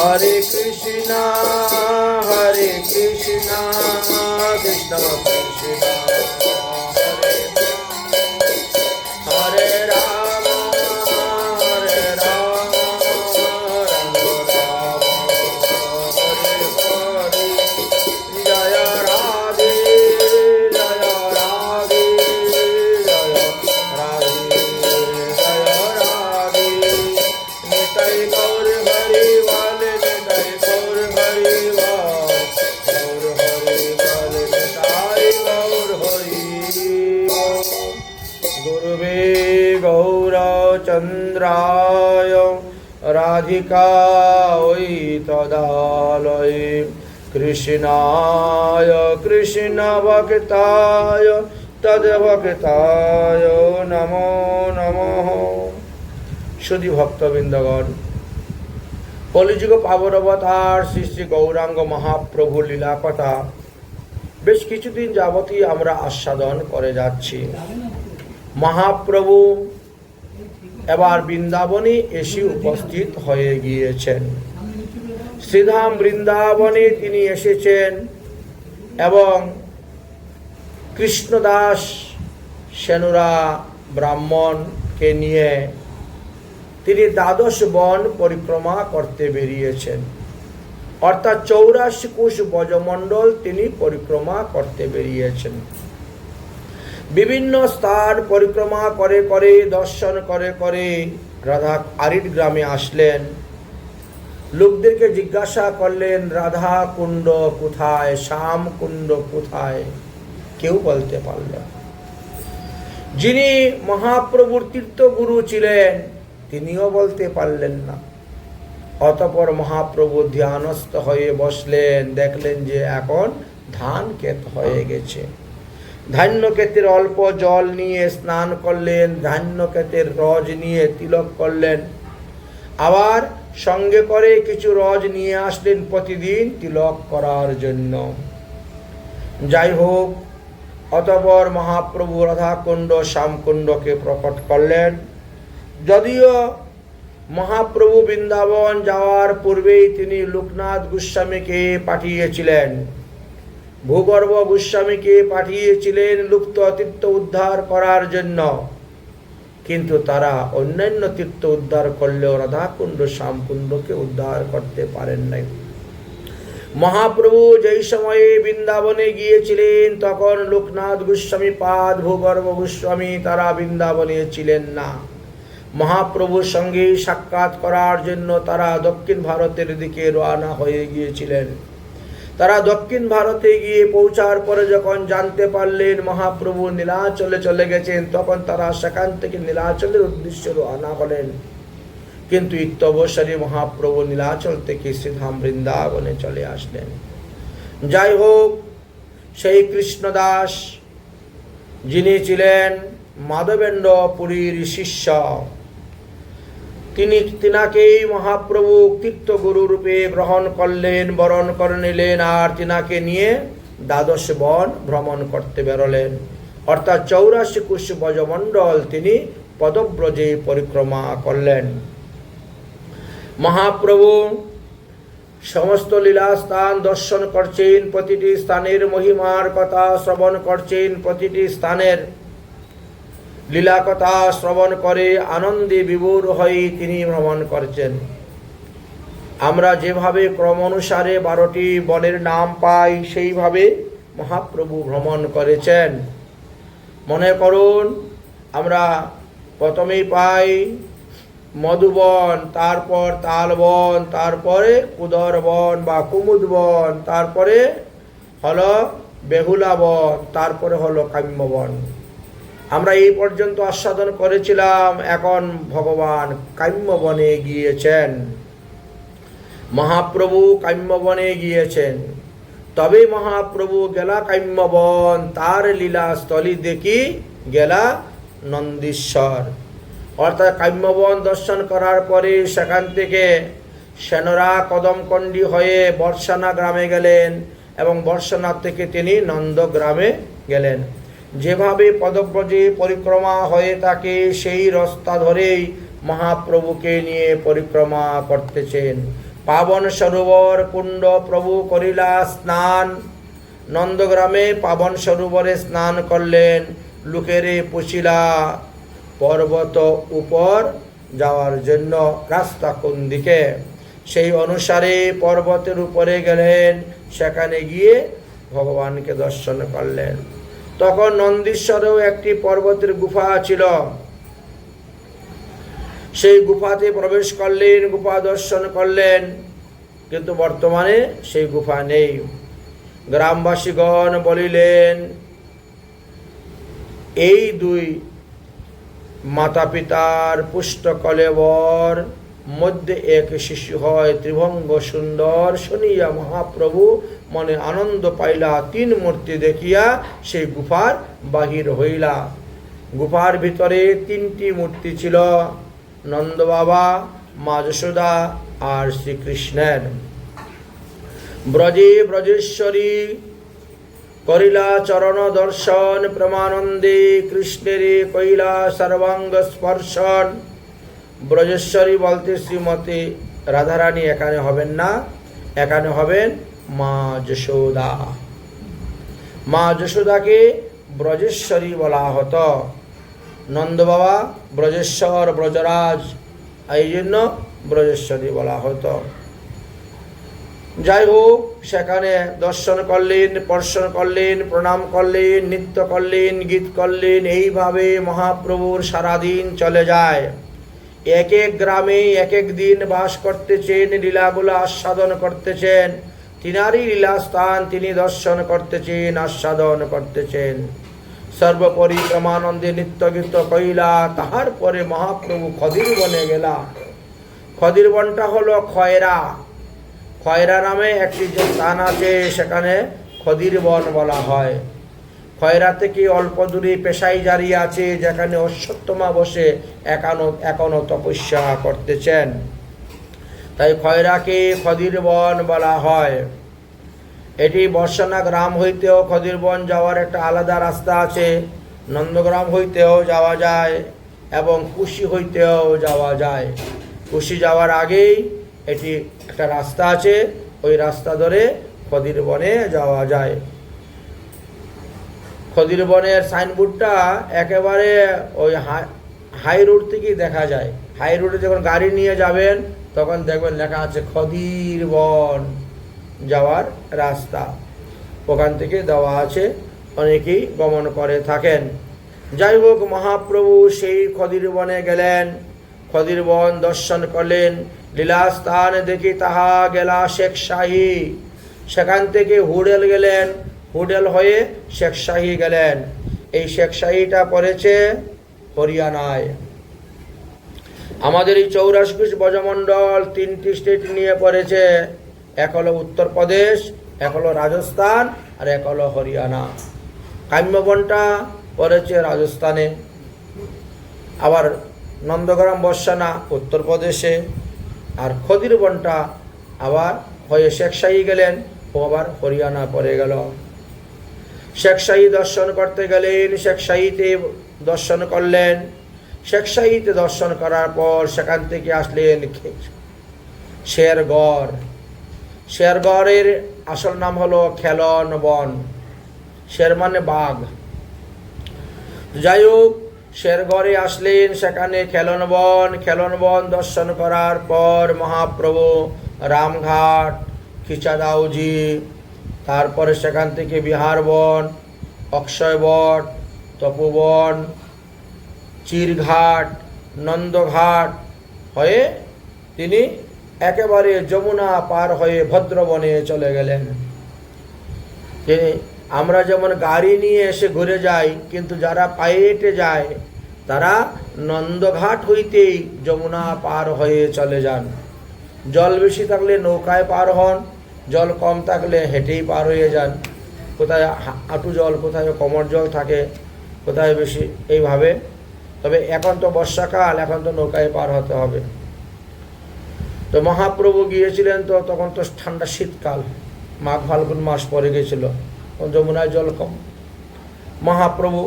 Hare Krishna, Hare Krishna, Krishna Krishna, Hare Rama, Hare Rama, Rama Rama, Hare Hare, Jaya Radhe, Jaya Radhe, Jaya Radhe, Jaya Radhe, Nitai Gaur Hari Vale, Nitai Gaur Hari Vale, Gaur Hari Vale, Nitai Gaur Hari Vale. Gurve Gaura Chandraya Radhikāvai Tadālaya Krishnāya Krishna Bhaktāya Tadbhaktāya Namo Namo. শুধু ভক্তবৃন্দগণ, কলিযুগ পাবন অবতার শ্রী শ্রী গৌরাঙ্গ মহাপ্রভু লীলা কথা বেশ কিছুদিন যাবতই আমরা আস্বাদন করে যাচ্ছি। মহাপ্রভু এবার বৃন্দাবনে এসে উপস্থিত হয়ে গিয়েছেন। শ্রীধাম বৃন্দাবনে তিনি এসেছেন এবং কৃষ্ণদাস সেনুরা ব্রাহ্মণকে নিয়ে তিনি দ্বাদশ বন পরিক্রমা করতে বেরিয়েছেন, অর্থাৎ 84 কোশ ব্রজমণ্ডল তিনি পরিক্রমা করতে বেরিয়েছেন। বিভিন্ন স্থান পরিক্রমা করে করে দর্শন করে করে রাধা আরিড গ্রামে আসলেন। লোকদেরকে জিজ্ঞাসা করলেন, রাধা কুণ্ড কোথায়, শ্যাম কুণ্ড কোথায়? কেউ বলতে পারল না। যিনি মহাপ্রভুর তীর্থগুরু ছিলেন তিনিও বলতে পারলেন না। অতঃপর মহাপ্রভু ধ্যানস্থ হয়ে বসলেন, দেখলেন যে এখন ধান ক্ষেত হয়ে গেছে। ধান্য ক্ষেতের অল্প জল নিয়ে স্নান করলেন, ধান্য ক্ষেতের রজ নিয়ে তিলক করলেন, আবার সঙ্গে করে কিছু রজ নিয়ে আসলেন প্রতিদিন তিলক করার জন্য। যাই হোক, অতঃপর মহাপ্রভু রাধাকুণ্ড শ্যামকুণ্ডকে প্রকট করলেন। যদিও মহাপ্রভু বৃন্দাবন যাওয়ার পূর্বেই তিনি লোকনাথ গোস্বামীকে পাঠিয়েছিলেন, ভূগর্ভ গোস্বামীকে পাঠিয়েছিলেন লুপ্ত তীর্থ উদ্ধার করার জন্য, কিন্তু তারা অন্যান্য তীর্থ উদ্ধার করলেও রাধাকুণ্ড শ্যামকুণ্ডকে উদ্ধার করতে পারেন নাই। মহাপ্রভু যেই সময়ে বৃন্দাবনে গিয়েছিলেন তখন লোকনাথ গোস্বামী পাদ, ভূগর্ভ গোস্বামী তারা বৃন্দাবনে ছিলেন না। মহাপ্রভুর সঙ্গে সাক্ষাৎ করার জন্য তারা দক্ষিণ ভারতের দিকে রওনা হয়ে গিয়েছিলেন। তারা দক্ষিণ ভারতে গিয়ে পৌঁছার পরে যখন জানতে পারলেন মহাপ্রভু নীলাচলে চলে গেছেন, তখন তারা সেখান থেকে নীলাচলের উদ্দেশ্যে রওনা হলেন। কিন্তু ইত্যবসরে মহাপ্রভু নীলাচল থেকে শ্রীধাম বৃন্দাবনে চলে আসলেন। যাই হোক, সেই কৃষ্ণদাস যিনি ছিলেন মাধবেন্দ্র পুরীর শিষ্য, তিনাকেই মহাপ্রভু তীর্থগুরু রূপে গ্রহণ করলেন, বরণ করে নিলেন, আর তিনাকে নিয়ে দ্বাদশ বন ভ্রমণ করতে বেরোলেন। অর্থাৎ 84 কোশ ব্রজমণ্ডল তিনি পদব্রজে পরিক্রমা করলেন। মহাপ্রভু সমস্ত লীলা স্থান দর্শন করছেন, প্রতিটি স্থানের মহিমার কথা শ্রবণ করছেন, প্রতিটি স্থানের লীলা কথা শ্রবণ করে আনন্দে বিভোর হয়ে তিনি ভ্রমণ করছেন। আমরা যেভাবে ক্রম অনুসারে 12টি বনের নাম পাই, সেইভাবে মহাপ্রভু ভ্রমণ করেছেন। মনে করুন, আমরা প্রথমেই পাই মধুবন, তারপর তালবন, তারপরে কুদরবন বা কুমুদবন, তারপরে হলো বেহুলা বন, তারপরে হলো কাম্যবন। আমরা এই পর্যন্ত আস্বাদন করেছিলাম। এখন ভগবান কাম্যবনে গিয়েছেন, মহাপ্রভু কাম্যবনে গিয়েছেন। তবে মহাপ্রভু গেলা কাম্যবন, তার লীলাস্থলী দেখি গেলা নন্দীশ্বর। অর্থাৎ কাম্যবন দর্শন করার পরে সেখান থেকে সেনরা কদমকন্ডি হয়ে বর্ষানা গ্রামে গেলেন এবং বর্ষানা থেকে তিনি নন্দগ্রামে গেলেন। যেভাবে পদব্রজে পরিক্রমা হয়ে থাকে, সেই রাস্তা ধরেই মহাপ্রভুকে নিয়ে পরিক্রমা করতেছেন। পাবন সরোবর কুণ্ড প্রভু করিলা স্নান। নন্দগ্রামে পাবন সরোবরে স্নান করলেন। লোকেরে পুছিলা পর্বত উপর যাওয়ার জন্য রাস্তা কোন দিকে, সেই অনুসারে পর্বতের উপরে গেলেন। সেখানে গিয়ে ভগবানকে দর্শন করলেন। তখন নন্দীশ্বরেও একটি পর্বতের গুফা ছিল। সেই গুফাতে প্রবেশ করলেন, গুফা দর্শন করলেন, কিন্তু বর্তমানে সেই গুফা নেই। গ্রামবাসীগণ বলিলেন, এই দুই মাতা পিতার পুষ্ট কলেবর মধ্যে এক শিশু হয়, ত্রিভঙ্গ সুন্দর। শুনিয়া মহাপ্রভু মনে আনন্দ পাইলা, 3 মূর্তি দেখিয়া সেই গুফার বাহির হইলা। গুফার ভিতরে 3টি মূর্তি ছিল, নন্দ বাবা, মা যশোদা আর শ্রীকৃষ্ণের। ব্রজে ব্রজেশ্বরী করিলা চরণ দর্শন, প্রেমানন্দে কৃষ্ণের কইলা সর্বাঙ্গ স্পর্শন। ব্রজেশ্বরী বলতে শ্রীমতী রাধারানী এখানে হবেন না, এখানে হবেন মা যশোদা। মা যশোদাকে ব্রজেশ্বরী বলা হতো। নন্দ বাবা ব্রজেশ্বর, ব্রজরাজ, এই জন্য ব্রজেশ্বরী বলা হতো। যাই হোক, সেখানে দর্শন করলেন, স্পর্শন করলেন, প্রণাম করলেন, নৃত্য করলেন, গীত করলেন। এইভাবে মহাপ্রভুর সারাদিন চলে যায়। এক এক গ্রামে এক এক দিন বাস করতেছেন, লীলাগুলো আস্বাদন করতেছেন। তিনারই লীলাস্থান তিনি দর্শন করতেছেন, আস্বাদন করতেছেন। সর্বোপরি প্রেমানন্দে নিত্য গীত কইলা। তাহার পরে মহাপ্রভু খদির বনে গেলা। খদির বনটা হলো খয়রা। খয়রা নামে একটি যে স্থান আছে, সেখানে খদির বন বলা হয়। খয়রা থেকে অল্প দূরে পেশাই জারি আছে, যেখানে অশ্বত্থমা বসে এখনো তপস্যা করতেছেন। তাই খয়রাকে খদির বন বলা হয়। এটি বর্ষানা গ্রাম হইতেও খদির বন যাওয়ার একটা আলাদা রাস্তা আছে। নন্দগ্রাম হইতেও যাওয়া যায় এবং কুশি হইতেও যাওয়া যায়। কুশি যাওয়ার আগেই এটি একটা রাস্তা আছে, ওই রাস্তা ধরে খদির বনে যাওয়া যায়। খদির বনের সাইনবোর্ডটা একেবারে ওই হাই রোড থেকেই দেখা যায়। হাই রোডে যখন গাড়ি নিয়ে যাবেন তখন দেখবেন লেখা আছে খদির বন যাওয়ার রাস্তা, ওখান থেকে দেওয়া আছে, অনেকেই গমন করে থাকেন। যাই হোক, মহাপ্রভু সেই খদির বনে গেলেন, খদির বন দর্শন করলেন। লীলাস্থান দেখি তাহা গেলা শেখশাহী। সেখান থেকে হুডেল গেলেন, হুডেল হয়ে শেখশাহী গেলেন। এই শেখশাহীটা পড়েছে হরিয়ানায়। আমাদের এই 84 ব্রজমণ্ডল 3টি স্টেট নিয়ে পড়েছে। এক হলো উত্তরপ্রদেশ, এক হলো রাজস্থান, আর এক হলো হরিয়ানা। কাম্যবনটা পড়েছে রাজস্থানে। আবার নন্দগ্রাম বর্ষানা উত্তরপ্রদেশে, আর খদির বনটা আবার হয়ে শেখশাহী গেলেন, ও আবার হরিয়ানা পড়ে গেল। শেখশাহী দর্শন করতে গেলেন, শেখশাহীতে দর্শন করলেন। শেখশাহীতে দর্শন করার পর সেখান থেকে আসলেন শেরগড়। শেরগড়ের আসল নাম হলো খেলন বন। শের মানে বাঘ। যাই হোক, শেরগড়ে আসলেন, সেখানে খেলন বন দর্শন করার পর মহাপ্রভু রামঘাট, খিচাদাউজি, তারপরে সেখান থেকে বিহারবন, অক্ষয়বট, তপোবন, চিরঘাট, নন্দঘাট হয়ে তিনি একেবারে যমুনা পার হয়ে ভদ্রবনে চলে গেলেন। তিনি আমরা যেমন গাড়ি নিয়ে এসে ঘুরে যাই, কিন্তু যারা পায়ে হেঁটে যায় তারা নন্দঘাট হইতেই যমুনা পার হয়ে চলে যান। জল বেশি থাকলে নৌকায় পার হন, জল কম থাকলে হেঁটেই পার হয়ে যান। কোথায় হাঁটু জল, কোথায় কোমর জল থাকে, কোথায় বেশি, এইভাবে। তবে এখন তো বর্ষাকাল, এখন তো নৌকায় পার হতে হবে। তো মহাপ্রভু গিয়েছিলেন, তো তখন তো ঠান্ডা শীতকাল, মাঘ ফাল্গুন মাস পরে গেছিল, যমুনায় জল কম। মহাপ্রভু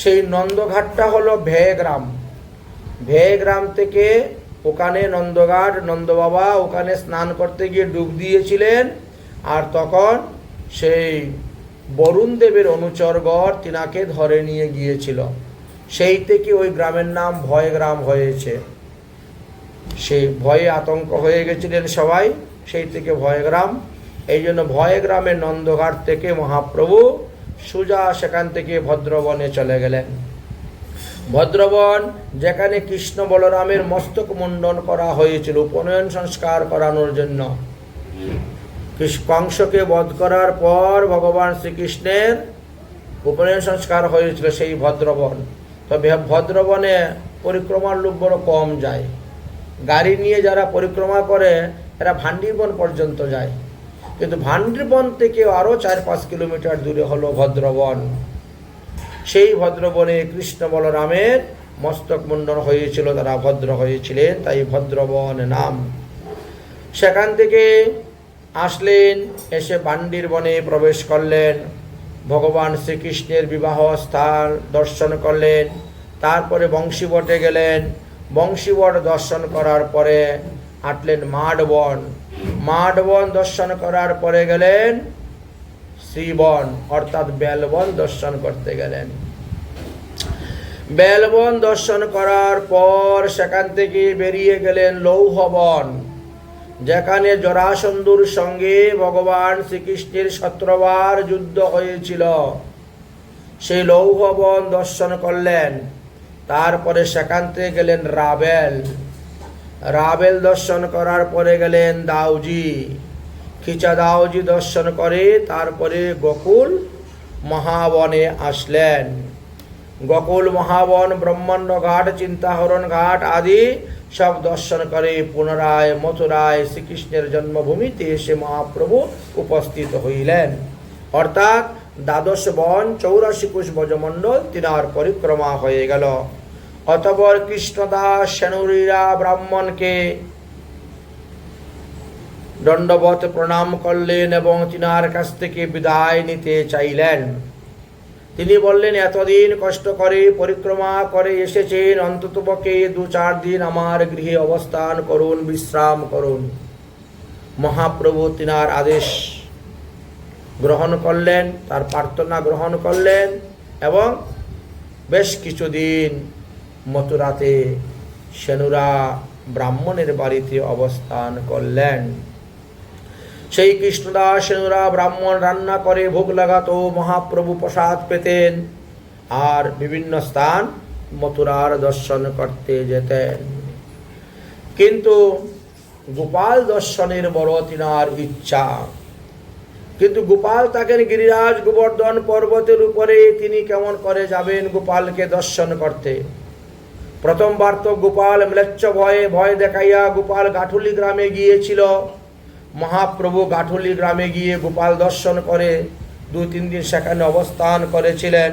সেই নন্দঘাটটা হলো ভেয়গ্রাম। ভেয়গ্রাম থেকে ওখানে নন্দঘাট, নন্দবাবা ওখানে স্নান করতে গিয়ে ডুব দিয়েছিলেন। আর তখন সেই বরুণ দেবের অনুচরগণ তিনাকে ধরে নিয়ে গিয়েছিল। সেই থেকে ওই গ্রামের নাম ভয়গ্রাম হয়েছে। সেই ভয়ে আতঙ্ক হয়ে গেছিলেন সবাই, সেই থেকে ভয়গ্রাম। এই জন্য ভয়গ্রামের নন্দঘাট থেকে মহাপ্রভু সোজা সেখান থেকে ভদ্রবনে চলে গেলেন। ভদ্রবন, যেখানে কৃষ্ণ বলরামের মস্তক মুন্ডন করা হয়েছিল উপনয়ন সংস্কার করানোর জন্য। কংসকে বধ করার পর ভগবান শ্রীকৃষ্ণের উপনয়ন সংস্কার হয়েছিল সেই ভদ্রবন। তবে ভদ্রবনে পরিক্রমার লোক বড় কম যায়। গাড়ি নিয়ে যারা পরিক্রমা করে এরা ভান্ডিরবন পর্যন্ত যায়, কিন্তু ভান্ডিরবন থেকে আরও 4-5 কিলোমিটার দূরে হলো ভদ্রবন। সেই ভদ্রবনে কৃষ্ণ বলরামের মস্তক মুন্ডন হয়েছিল, তারা ভদ্র হয়েছিলেন, তাই ভদ্রবন নাম। সেখান থেকে আসলেন, এসে ভান্ডিরবনে প্রবেশ করলেন, ভগবান শ্রীকৃষ্ণের বিবাহ স্থান দর্শন করলেন। তারপরে বংশীবটে গেলেন, বংশীবট দর্শন করার পরে হাঁটলেন মাঠবন। মাঠবন দর্শন করার পরে গেলেন শ্রীবন, অর্থাৎ বেলবন দর্শন করতে গেলেন। বেলবন দর্শন করার পর সেখান থেকে বেরিয়ে গেলেন লৌহবন, যেখানে জরাসন্ধুর সঙ্গে ভগবান শ্রীকৃষ্ণের 17 বার যুদ্ধ হয়েছিল। সেই লৌহবন দর্শন করলেন। তারপরে সেখান থেকে গেলেন রাবেল। রাবেল দর্শন করার পরে গেলেন দাউজি। খিচাদাউজি দর্শন করে তারপরে গোকুল মহাবনে আসলেন। গোকুল মহাবন, ব্রহ্মাণ্ড ঘাট, চিন্তাহরণ ঘাট আদি সব দর্শন করে পুনরায় মথুরায় শ্রীকৃষ্ণের জন্মভূমিতে এসে মহাপ্রভু উপস্থিত হইলেন। অর্থাৎ 12 বন 84 কোষ ব্রজমণ্ডল তিনার পরিক্রমা হয়ে গেল। অতঃপর কৃষ্ণদাস সেনুরীরা ব্রাহ্মণকে দণ্ডবত প্রণাম করলেন এবং তিনার কাছ থেকে বিদায় নিতে চাইলেন। তিনি বললেন, এতদিন কষ্ট করে পরিক্রমা করে এসেছেন, অন্ততপক্ষে 2-4 দিন আমার গৃহে অবস্থান করুন, বিশ্রাম করুন। মহাপ্রভু তিনার আদেশ গ্রহণ করলেন, তার প্রার্থনা গ্রহণ করলেন এবং বেশ কিছুদিন মথুরাতে সেনুরা ব্রাহ্মণের বাড়িতে অবস্থান করলেন। সেই কৃষ্ণদাস সেনুরা ব্রাহ্মণ রান্না করে ভোগ লাগাতো, মহাপ্রভু প্রসাদ পেতেন আর বিভিন্ন স্থান মথুরার দর্শন করতে যেতেন। কিন্তু গোপাল দর্শনের বড় তিনার ইচ্ছা। কিন্তু গোপাল থাকেন গিরিরাজ গোবর্ধন পর্বতের উপরে, তিনি কেমন করে যাবেন গোপালকে দর্শন করতে? প্রথমবার তো গোপাল ম্লেচ্ছ ভয় দেখাইয়া গোপাল গাঠুলি গ্রামে গিয়েছিল। মহাপ্রভু গাঠুলি গ্রামে গিয়ে গোপাল দর্শন করে 2-3 দিন সেখানে অবস্থান করেছিলেন।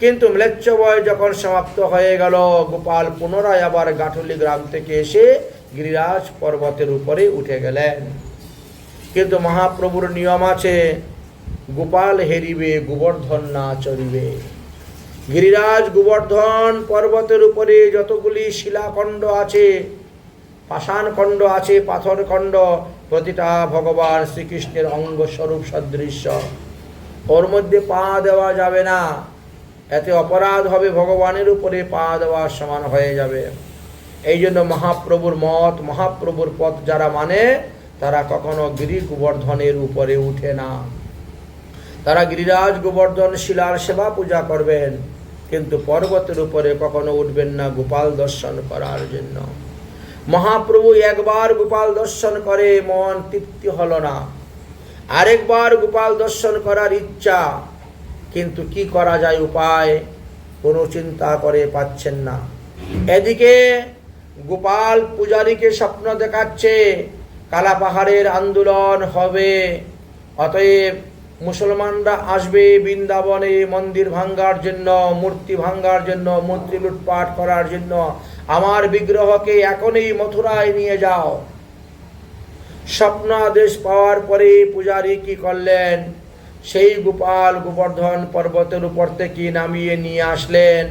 কিন্তু ম্লেচ্ছ ভয় যখন সমাপ্ত হয়ে গেল, গোপাল পুনরায় আবার গাঠুলি গ্রাম থেকে এসে গিরিরাজ পর্বতের উপরে উঠে গেলেন। কিন্তু মহাপ্রভুর নিয়ম আছে, গোপাল হেরিবে গোবর্ধন না চড়িবে। গিরিরাজ গোবর্ধন পর্বতের উপরে যতগুলি শিলাখণ্ড আছে, পাষাণখণ্ড আছে, পাথরখণ্ড, প্রতিটা ভগবান শ্রীকৃষ্ণের অঙ্গস্বরূপ সদৃশ্য। ওর মধ্যে পা দেওয়া যাবে না, এতে অপরাধ হবে, ভগবানের উপরে পা দেওয়ার সমান হয়ে যাবে। এই জন্য মহাপ্রভুর মত, মহাপ্রভুর পথ যারা মানে তারা কখনো গিরি গোবর্ধনের উপরে উঠে না। তারা গিরিরাজ গোবর্ধন শিলার সেবা পূজা করবেন, কিন্তু পর্বতের উপরে কখনো উঠবেন না গোপাল দর্শন করার জন্য। মহাপ্রভু একবার গোপাল দর্শন করে মন তৃপ্তি হলো না, আরেকবার গোপাল দর্শন করার ইচ্ছা, কিন্তু কি করা যায় উপায় কোনো চিন্তা করে পাচ্ছেন না। এদিকে গোপাল পূজারীকে স্বপ্ন দেখাচ্ছে কালা পাহাড়ের আন্দোলন হবে, অতএব মুসলমানরা আসবে বৃন্দাবনে মন্দির ভাঙ্গার জন্য, মূর্তি ভাঙ্গার জন্য, মূর্তি লুটপাট করার জন্য। আমার বিগ্রহকে এখনই মথুরায় নিয়ে যাও। স্বপ্ন আদেশ পাওয়ার পরে পূজারী কি করলেন, সেই গোপাল গোবর্ধন পর্বতের উপর থেকে নামিয়ে নিয়ে আসলেন,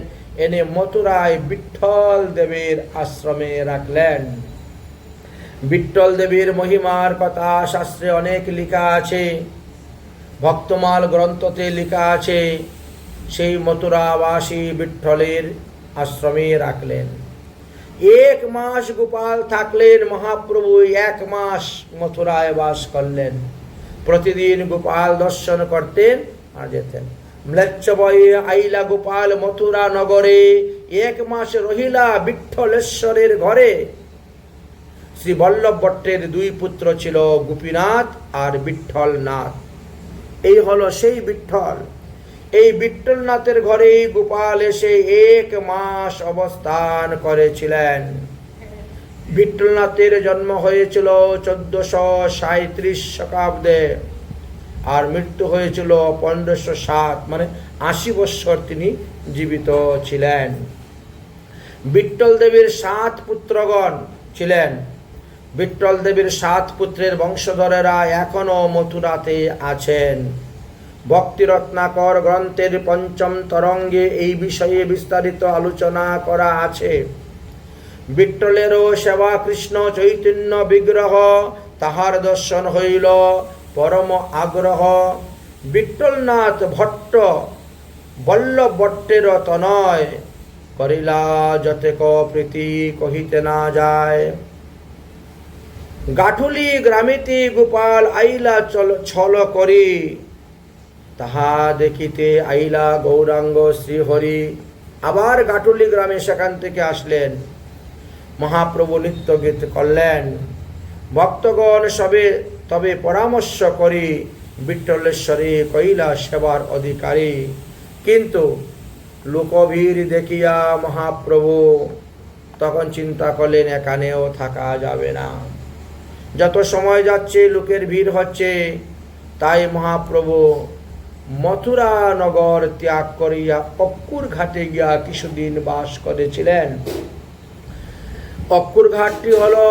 এনে মথুরায় বিঠ্ঠল দেবের আশ্রমে রাখলেন। বিঠ্ঠল দেবীর মহিমার কথা শাস্ত্রে অনেক লেখা আছে, ভক্তমাল গ্রন্থতে লেখা আছে। সেই মথুরাবাসী বিঠ্ঠলের আশ্রমে রাখলেন। 1 মাস গোপাল থাকলেন, মহাপ্রভু 1 মাস মথুরায় বাস করলেন। প্রতিদিন গোপাল দর্শন করতেন আর যেতেন। ম্লেচ্ছ বয়ে আইলা গোপাল মথুরা নগরে, 1 মাস রহিলা বিঠ্ঠলেশ্বরের ঘরে। শ্রী বল্লভ ভট্টের 2 পুত্র ছিল, গোপীনাথ আর বিঠ্ঠলনাথ। এই হলো সেই বিঠ্ঠল। এই বিঠ্ঠলনাথের ঘরে গোপাল এসে 1 মাস অবস্থান করেছিলেন। বিঠ্ঠলনাথের জন্ম হয়েছিল 1437 শতাব্দে, আর মৃত্যু হয়েছিল 1507, মানে 80 বৎসর তিনি জীবিত ছিলেন। বিঠ্ঠল দেবীর 7 পুত্রগণ ছিলেন। বিঠ্ঠল দেবীর 7 পুত্রের বংশধরেরা এখনো মথুরাতে আছেন। ভক্তি রত্নাকর গ্রন্থের 5ম তরঙ্গে এই বিষয়ে বিস্তারিত আলোচনা করা আছে। বিঠ্ঠলেরও সেবা কৃষ্ণ চৈতন্য বিগ্রহ, তাহার দর্শন হইল পরম আগ্রহ। বিঠ্ঠলনাথ ভট্ট বল্লভ ভট্টের তনয়, করিলা যতেক প্রীতি কহিতে না যায়। গাঠুলি গ্রামেতে গোপাল আইলা ছল করি, তাহা দেখিতে আইলা গৌরাঙ্গ শ্রীহরি। আবার গাঠুলি গ্রামে সেখান থেকে আসলেন, মহাপ্রভু নৃত্য গীত করলেন। ভক্তগণ সবে তবে পরামর্শ করি, বিঠ্ঠলেশ্বরী কইলা সেবার অধিকারী। কিন্তু লোকভিড় দেখিয়া মহাপ্রভু তখন চিন্তা করলেন এখানেও থাকা যাবে না। যত সময় যাচ্ছে লোকের ভিড় হচ্ছে, তাই মহাপ্রভু মথুরা নগর ত্যাগ করিয়া অক্কুর ঘাটে গিয়া কিছুদিন বাস করেছিলেন। অক্কুর ঘাটটি হলো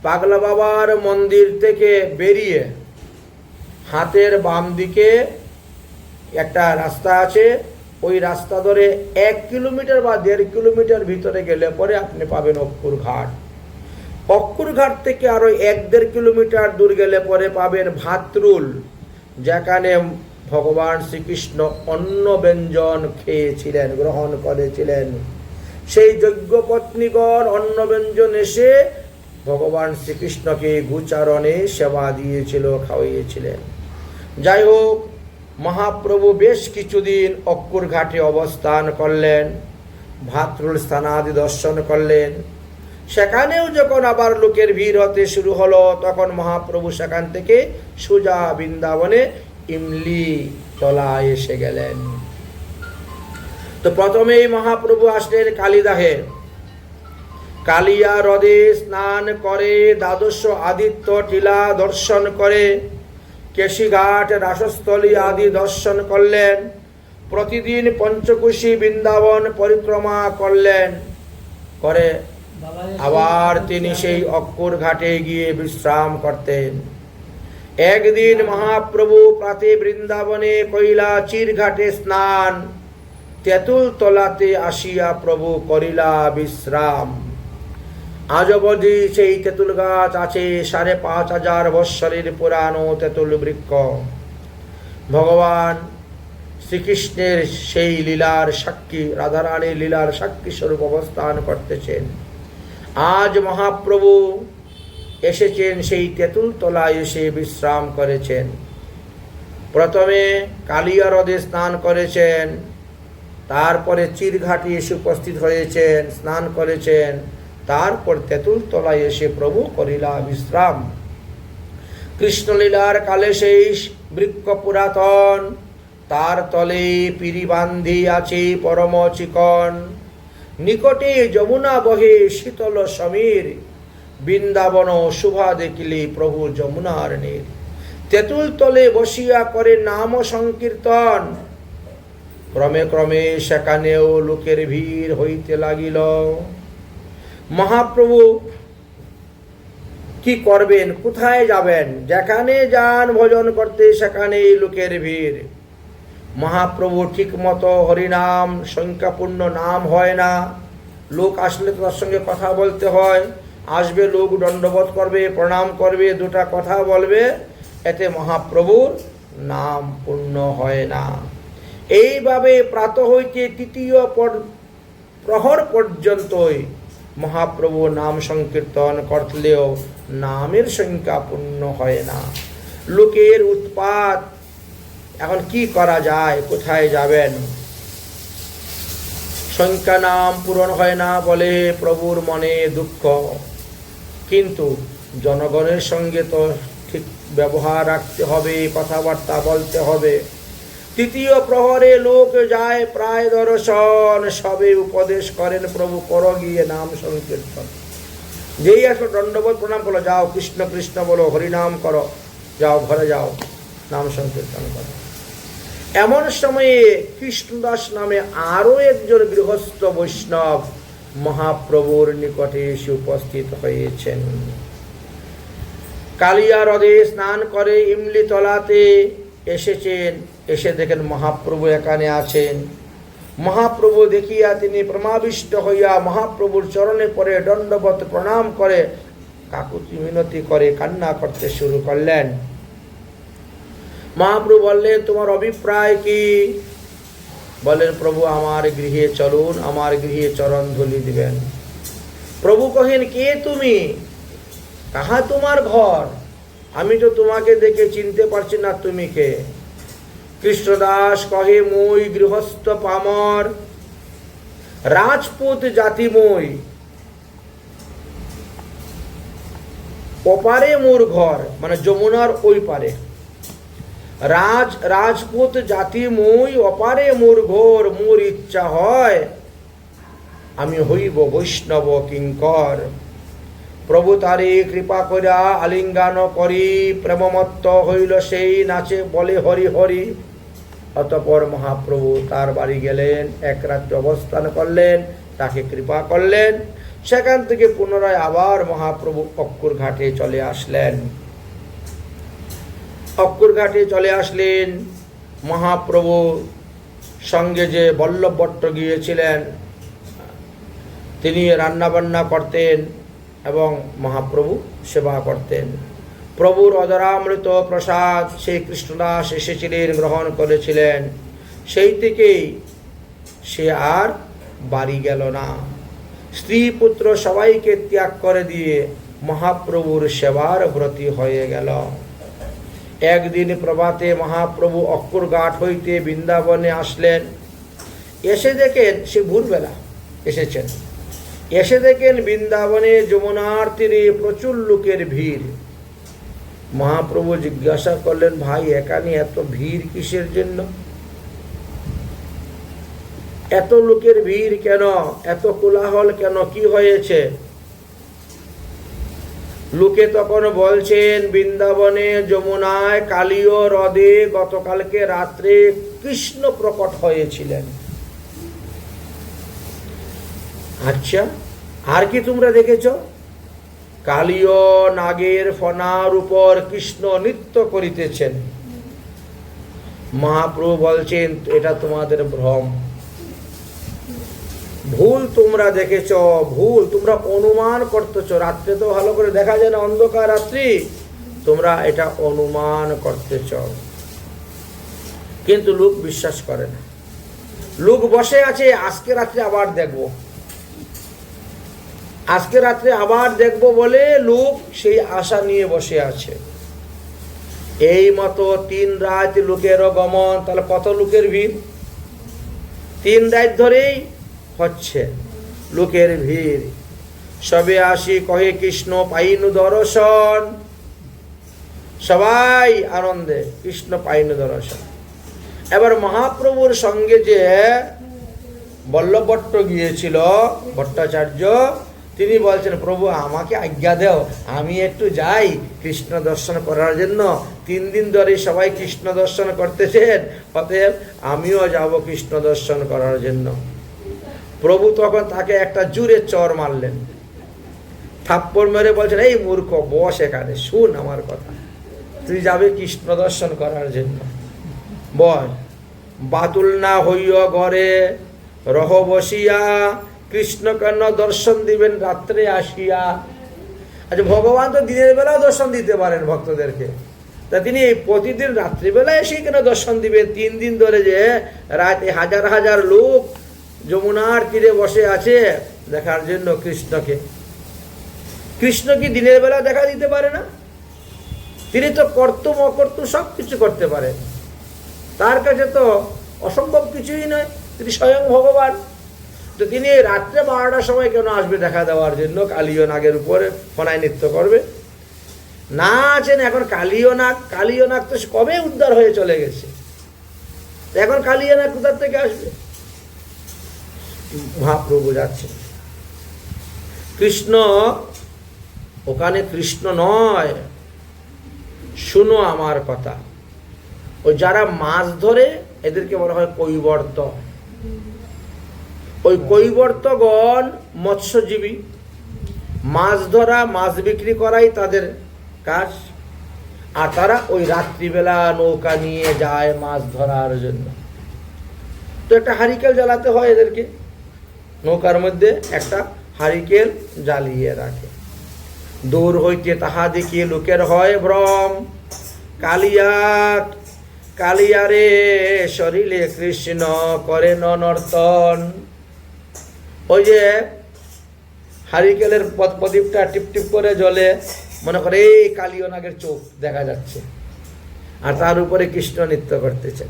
পাগলা বাবার মন্দির থেকে বেরিয়ে হাতের বাম দিকে একটা রাস্তা আছে, ওই রাস্তা ধরে 1 কিলোমিটার বা 1.5 কিলোমিটার ভিতরে গেলে পরে আপনি পাবেন অক্কুর ঘাট। অক্কুর ঘাট থেকে আরো 1-1.5 কিলোমিটার দূর গেলে পরে পাবেন ভাতরুল, যেখানে ভগবান শ্রীকৃষ্ণ অন্ন ব্যঞ্জন খেয়েছিলেন, গ্রহণ করেছিলেন। সেই যজ্ঞপত্নীগণ অন্ন ব্যঞ্জন এসে ভগবান শ্রীকৃষ্ণকে গোচারণে সেবা দিয়েছিল, খাওয়িয়েছিলেন। যাই হোক, মহাপ্রভু বেশ কিছুদিন অক্কুর ঘাটে অবস্থান করলেন, ভাতরুল স্থানাদি দর্শন করলেন। সেখানেও যখন আবার লোকের ভিড় হতে শুরু হলো, তখন মহাপ্রভু সেখান থেকে সোজা বৃন্দাবনে ইমলি তলায় এসে গেলেন। তো প্রথমেই মহাপ্রভু আসলেন কালিদাহে। কালিয়া হ্রদে স্নান করে, দ্বাদশ আদিত্য টিলা দর্শন করে, কেশিঘাট রাসস্থলী আদি দর্শন করলেন। প্রতিদিন পঞ্চকোশী বৃন্দাবন পরিক্রমা করলেন। করে আবার তিনি সেই অক্কুর ঘাটে গিয়ে বিশ্রাম করতেন। একদিন মহাপ্রভু প্রাতে বৃন্দাবনে কৈলাচির ঘাটে স্নান, তেঁতুল তলাতে আসিয়া প্রভু করিলা বিশ্রাম। আজ অবধি সেই তেঁতুল গাছ আছে, 5,500 বৎসরের পুরানো তেঁতুল বৃক্ষ। ভগবান শ্রীকৃষ্ণের সেই লীলার সাক্ষী, রাধারানীর লীলার সাক্ষী স্বরূপ অবস্থান করতেছেন। আজ মহাপ্রভু এসেছেন, সেই তেঁতুল তলায় এসে বিশ্রাম করেছেন। প্রথমে কালিয়া হ্রদে স্নান করেছেন, তারপরে চিরঘাটে এসে উপস্থিত হয়েছেন, স্নান করেছেন, তারপর তেঁতুল তলায় এসে প্রভু করিলা বিশ্রাম। কৃষ্ণলীলার কালে সেই বৃক্ষ পুরাতন, তার তলে পিরি বান্ধি আছে পরম চিকন। নিকটে যমুনা বহে শীতল সমীর, বৃন্দাবন শোভা দেখিলে প্রভু যমুনার নীর। তেঁতুল তলে বসিয়া করে নাম সংকীর্তন, ক্রমে ক্রমে সেখানেও লোকের ভিড় হইতে লাগিল। মহাপ্রভু কি করবেন, কোথায় যাবেন? যেখানে যান ভজন করতে সেখানেই লোকের ভিড়। মহাপ্রভু ঠিক মতো হরিনাম সংখ্যাপূর্ণ নাম হয় না। লোক আসলে তার সঙ্গে কথা বলতে হয়, আসবে লোক দণ্ডবোধ করবে, প্রণাম করবে, দুটা কথা বলবে, এতে মহাপ্রভুর নাম পূর্ণ হয় না। এইভাবে প্রাতঃ হইতে তৃতীয় প্রহর পর্যন্তই মহাপ্রভু নাম সংকীর্তন করলেও নামের সংখ্যা পূর্ণ হয় না। লোকের উৎপাত, এখন কি করা যায়, কোথায় যাবেন? সংখ্যা নাম পূরণ হয় না বলে প্রভুর মনে দুঃখ, কিন্তু জনগণের সঙ্গে তো ঠিক ব্যবহার রাখতে হবে, কথাবার্তা বলতে হবে। তৃতীয় প্রহরে লোক যায় প্রায় দর্শন, সবে উপদেশ করেন প্রভু কর গিয়ে নাম সংকীর্তন। যেই আসো দণ্ডবোধ প্রণাম করো, যাও কৃষ্ণ কৃষ্ণ বলো, হরিনাম করো, যাও ঘরে যাও, নাম সংকীর্তন করো। এমন সময়ে কৃষ্ণদাস নামে আরো একজন গৃহস্থ বৈষ্ণব মহাপ্রভুর নিকটে এসে উপস্থিত হয়েছেন। কালিয়া হ্রদে স্নান করে ইমলি তলাতে এসেছেন। এসে দেখেন মহাপ্রভু এখানে আছেন। মহাপ্রভু দেখিয়া তিনি প্রমাবিষ্ট হইয়া মহাপ্রভুর চরণে পড়ে দণ্ডবত প্রণাম করে কাকুতি মিনতি করে কান্না করতে শুরু করলেন। মহাপ্রভু বললেন, তোমার অভিপ্রায় কি? বলেন, প্রভু আমার গৃহে চলুন, আমার গৃহে চরণ ধুলি দিবেন। প্রভু কহেন, কে তুমি? কাহা তোমার ঘর? আমি তো তোমাকে দেখে চিনতে পারছি না, তুমি কে? কৃষ্ণদাস কহে, মই গৃহস্থ পামর, রাজপুত জাতি মই, ওপারে মোর ঘর, মানে যমুনার ওই পারে। রাজপুত জাতি মই, অপারে মোর ঘোর, মোর ইচ্ছা হয় আমি হইব বৈষ্ণব কিঙ্কর। প্রভু তারে কৃপা করিয়া আলিঙ্গন করি, প্রেমমত্ত হইল সেই নাচে বলে হরি হরি। অতঃপর মহাপ্রভু তার বাড়ি গেলেন, এক রাত্রি অবস্থান করলেন, তাকে কৃপা করলেন। সেখান থেকে পুনরায় আবার মহাপ্রভু অক্কুর ঘাটে চলে আসলেন। অক্কুর ঘাটে চলে আসলেন। মহাপ্রভু সঙ্গে যে বল্লভ ভট্ট গিয়েছিলেন, তিনি রান্নাবান্না করতেন এবং মহাপ্রভু সেবা করতেন। প্রভুর অধরামৃত প্রসাদ সেই কৃষ্ণদাস এসেছিলেন, গ্রহণ করেছিলেন। সেই থেকেই সে আর বাড়ি গেল না। স্ত্রী পুত্র সবাইকে ত্যাগ করে দিয়ে মহাপ্রভুর সেবার ব্রতী হয়ে গেল। একদিন প্রভাতে মহাপ্রভু অক্কুর ঘাট হইতে বৃন্দাবনে আসলেন। এসে দেখেন, সে ভোরবেলা এসেছেন, এসে দেখেন বৃন্দাবনে যমুনার তীরে প্রচুর লোকের ভিড়। মহাপ্রভু জিজ্ঞাসা করলেন, ভাই এখানে এত ভিড় কিসের জন্য? এত লোকের ভিড় কেন? এত কোলাহল কেন? কি হয়েছে? লোকে তখন বলছেন, বৃন্দাবনে যমুনায় কালীয় হ্রদে গতকালকে রাত্রে কৃষ্ণ প্রকট হয়েছিলেন। আচ্ছা, আর কি তোমরা দেখেছ? কালীয় নাগের ফনার উপর কৃষ্ণ নৃত্য করিতেছেন। মহাপ্রভু বলছেন, এটা তোমাদের ভ্রম, ভুল তোমরা দেখেছ, ভুল তোমরা অনুমান করতেছ। রাত্রে তো ভালো করে দেখা যায় না, অন্ধকার রাত্রি, তোমরা এটা অনুমান করতেছ। কিন্তু লোক বিশ্বাস করে না। লোক বসে আছে, আজকে রাত্রে আবার দেখব। আজকে রাত্রে আবার দেখব বলে লোক সেই আশা নিয়ে বসে আছে। এই মতো 3 রাত লোকেরও গমন, তাহলে কত লোকের ভিড়? 3 রাত ধরেই হচ্ছে লোকের ভিড়। সবে আসি কহে কৃষ্ণ পাইনু দর্শন, সবাই আনন্দে কৃষ্ণ পাইনু দর্শন। এবার মহাপ্রভুর সঙ্গে যে বল্লভ ভট্ট গিয়েছিল, ভট্টাচার্য, তিনি বলছেন প্রভু আমাকে আজ্ঞা দেও, আমি একটু যাই কৃষ্ণ দর্শন করার জন্য। 3 দিন ধরে সবাই কৃষ্ণ দর্শন করতেছেন, অতএব আমিও যাব কৃষ্ণ দর্শন করার জন্য। প্রভু তখন তাকে একটা জোরে চর মারলেন, থাপ্পড় মেরে বলছেন এই মূর্খ, বস এখানে, শুন আমার কথা, তুই যাবে কৃষ্ণ দর্শন করার জন্য, বল। বাতুল না হইয় ঘরে রহ বসিয়া, কৃষ্ণ কেন দর্শন দিবেন রাত্রে আসিয়া। আচ্ছা, ভগবান তো দিনের বেলাও দর্শন দিতে পারেন ভক্তদেরকে, তা তিনি এই প্রতিদিন রাত্রিবেলায় এসে কেন দর্শন দিবেন? 3 দিন ধরে যে রাতে হাজার হাজার লোক যমুনার তীরে বসে আছে দেখার জন্য কৃষ্ণকে। কৃষ্ণ কি দিনের বেলা দেখা দিতে পারে না? তিনি তো কর্তুম অকর্তুম সব কিছু করতে পারেন, তার কাছে তো অসম্ভব কিছুই নয়, তিনি স্বয়ং ভগবান। তো তিনি রাত্রে 12টার সময় কেন আসবে দেখা দেওয়ার জন্য? কালীয় নাগের উপরে ফনায় নৃত্য করবে না আছেন এখন কালীয় নাগ। কালীয় নাগ তো কবে উদ্ধার হয়ে চলে গেছে, এখন কালীয় নাগ কোথার থেকে আসবে? মহাপ্রভু যাচ্ছেন। কৃষ্ণ ওখানে কৃষ্ণ নয়, শুনো আমার কথা। ওই যারা মাছ ধরে এদেরকে বলা হয় কৈবর্ত। ওই কৈবর্তগণ মৎস্যজীবী, মাছ ধরা মাছ বিক্রি করাই তাদের কাজ। আর তারা ওই রাত্রিবেলা নৌকা নিয়ে যায় মাছ ধরার জন্য। তো একটা হারিকেল জ্বালাতে হয় এদেরকে, নৌকার মধ্যে একটা হারিকেল জ্বালিয়ে রাখে। দূর হইতে তাহা দেখিয়ে লোকের হয় ভ্রম, কালিয়া কালিয়ারে শরীরে কৃষ্ণ করে নর্তন। ওই যে হারিকেলের প্রদীপটা টিপ টিপ করে জ্বলে, মনে করে এই কালীয় নাগের চোখ দেখা যাচ্ছে, আর তার উপরে কৃষ্ণ নৃত্য করতেছেন।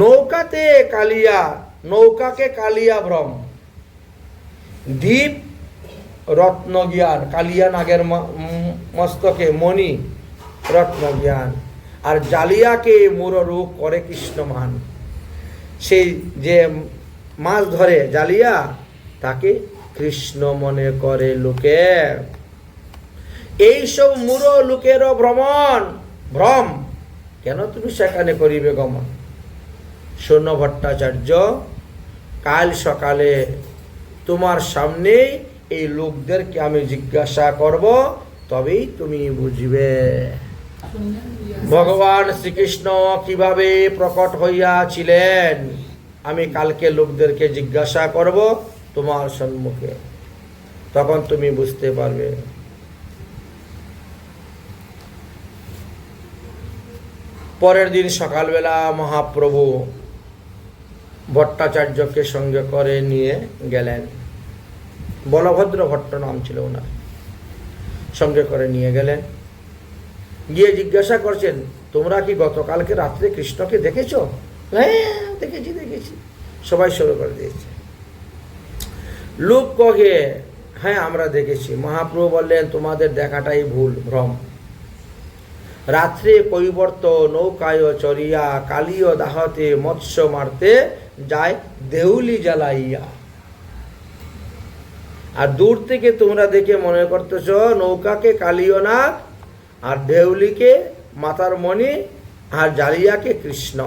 নৌকাতে কালিয়া, নৌকাকে কালিয়া ভ্রম, দ্বীপ রত্ন জ্ঞান, কালিয়া নাগের মস্তকে মণি রত্ন জ্ঞান, আর জালিয়াকে মুররূপ করে কৃষ্ণমান। সেই যে মাছ ধরে জালিয়া, তাকে কৃষ্ণ মনে করে লোকে। এইসব মূঢ় লোকেরও ভ্রম, কেন তুমি সেখানে করিবে গমন? শোন ভট্টাচার্য, কাল সকালে তোমার সামনে এই লোকদেরকে আমি জিজ্ঞাসা করব, তবেই তুমি বুঝবে ভগবান শ্রীকৃষ্ণ কিভাবে প্রকট হইয়াছিলেন। আমি কালকে লোকদেরকে জিজ্ঞাসা করব তোমার সম্মুখে, তখন তুমি বুঝতে পারবে। পরের দিন সকালবেলা মহাপ্রভু ভট্টাচার্যকে সঙ্গে করে নিয়ে গেলেন। বলভদ্র ভট্ট নাম ছিল ওনার। সঙ্গে করে নিয়ে গেলেন, গিয়ে জিজ্ঞাসা করছেন তোমরা কি গতকালকে রাত্রে কৃষ্ণকে দেখেছ? হ্যাঁ দেখেছি দেখেছি, সবাই শুরু করে দিয়েছে। লোক কহে হ্যাঁ আমরা দেখেছি। মহাপ্রভু বললেন তোমাদের দেখাটাই ভুল, ভ্রম। রাত্রে কৈবর্ত নৌকায় চরিয়া, কালীয় দাহতে মৎস্য মারতে যায় দেউলি জ্বালাইয়া। আর দূর থেকে তোমরা দেখে মনে করতেছ নৌকাকে কালীয় নাগ, আর দেউলিকে মাতার মণি, আর জালিয়াকে কৃষ্ণ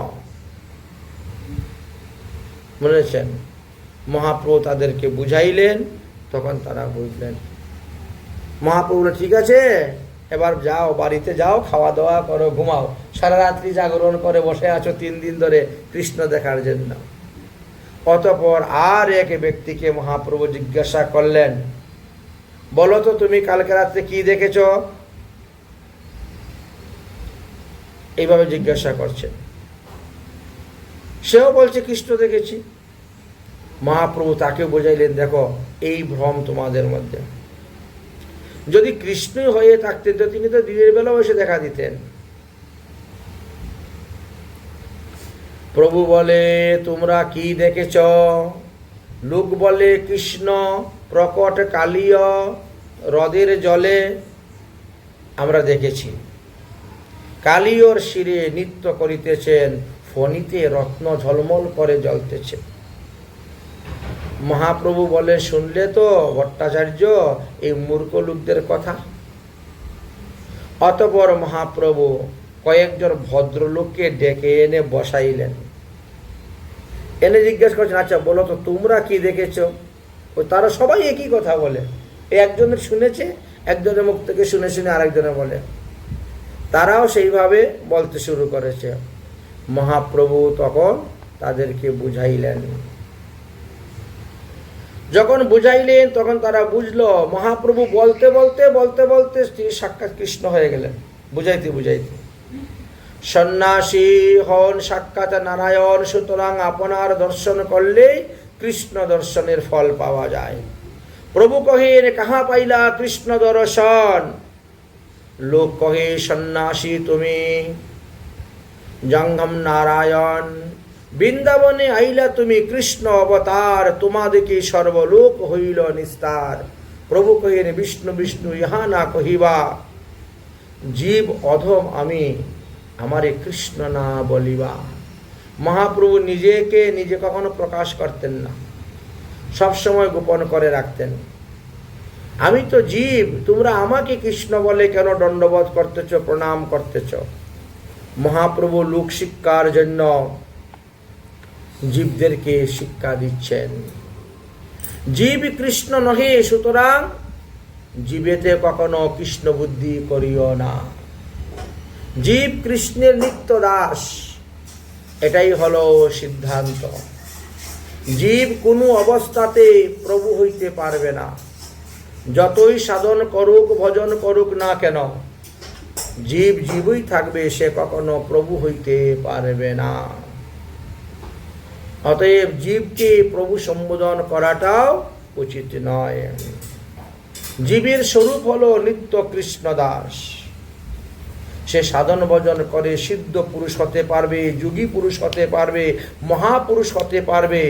বলেছেন। মহাপ্রভু তাদেরকে বুঝাইলেন, তখন তারা বুঝলেন। মহাপ্রভু ঠিক আছে, এবার যাও, বাড়িতে যাও, খাওয়া দাওয়া করো, ঘুমাও। সারা রাত্রি জাগরণ করে বসে আছো 3 দিন ধরে কৃষ্ণ দেখার জন্য। অতঃপর আর এক ব্যক্তিকে মহাপ্রভু জিজ্ঞাসা করলেন, বলো তো তুমি কালকে রাত্রে কি দেখেছ? এইভাবে জিজ্ঞাসা করছেন। সেও বলছে কৃষ্ণ দেখেছি। মহাপ্রভু তাকে বোঝাইলেন, দেখো এই ভ্রম তোমাদের মধ্যে। যদি কৃষ্ণই হয়ে থাকতেন তো তিনি তো দিনের বেলাও এসে দেখা দিতেন। প্রভু বলে, তোমরা কি দেখেছ? লোক বলে, কৃষ্ণ প্রকট কালীয় হ্রদের জলে আমরা দেখেছি। কালীয়র শিরে নৃত্য করিতেছেন, ফণিতে রত্ন ঝলমল করে জ্বলতেছে। মহাপ্রভু বলে, শুনলে তো ভট্টাচার্য এই মূর্খ লোকদের কথা? অতঃপর মহাপ্রভু কয়েকজন ভদ্রলোককে ডেকে এনে বসাইলেন। এনে জিজ্ঞাসা করছেন, আচ্ছা বলো তো তোমরা কি দেখেছ? তারা সবাই একই কথা বলে। একজনের শুনেছে, একজনের মুখ থেকে শুনে শুনে আরেকজনে বলে। তারাও সেইভাবে বলতে শুরু করেছে। মহাপ্রভু তখন তাদেরকে বুঝাইলেন। যখন বুঝাইলেন তখন তারা বুঝলো। মহাপ্রভু বলতে বলতে বলতে বলতে সাক্ষাৎ কৃষ্ণ হয়ে গেলেন, বুঝাইতে বুঝাইতে। সন্ন্যাসী হন সাক্ষাৎ নারায়ণ, সুতরাং আপনার দর্শন করলেই কৃষ্ণ দর্শনের ফল পাওয়া যায়। প্রভু কহেন, কাহা পাইলা কৃষ্ণ দর্শন? লোক কহে, সন্ন্যাসী তুমি। জঙ্গম নারায়ণ, বৃন্দাবনে আইলা তুমি কৃষ্ণ অবতার, তোমাদিকে সর্বলোক হইল নিস্তার। প্রভু কহেন, বিষ্ণু বিষ্ণু ইহা না কহিবা, জীব অধম আমি, আমারে কৃষ্ণ না বলিবা। মহাপ্রভু নিজেকে নিজে কখনো প্রকাশ করতেন না, সবসময় গোপন করে রাখতেন। আমি তো জীব, তোমরা আমাকে কৃষ্ণ বলে কেন দণ্ডবোধ করতেছ, প্রণাম করতেছ? মহাপ্রভু লোক শিক্ষার জন্য জীবদেরকে শিক্ষা দিচ্ছেন। জীব কৃষ্ণ নহে, সুতরাং জীবেতে কখনো কৃষ্ণ বুদ্ধি করিও না। জীব কৃষ্ণের নিত্য দাস, এটাই হলো সিদ্ধান্ত। জীব কোনো অবস্থাতে প্রভু হইতে পারবে না, যতই সাধন করুক ভজন করুক না কেন, জীব জীবই থাকবে, সে কখনো প্রভু হইতে পারবে না। অতএব জীবকে প্রভু সম্বোধন করাটাও উচিত নয়। জীবের স্বরূপ হলো নিত্য কৃষ্ণ দাস। সে সাধন ভজন করে সিদ্ধ পুরুষ হতে পারবে, যোগী পুরুষ হতে পারবে, মহাপুরুষ হতে পারবে,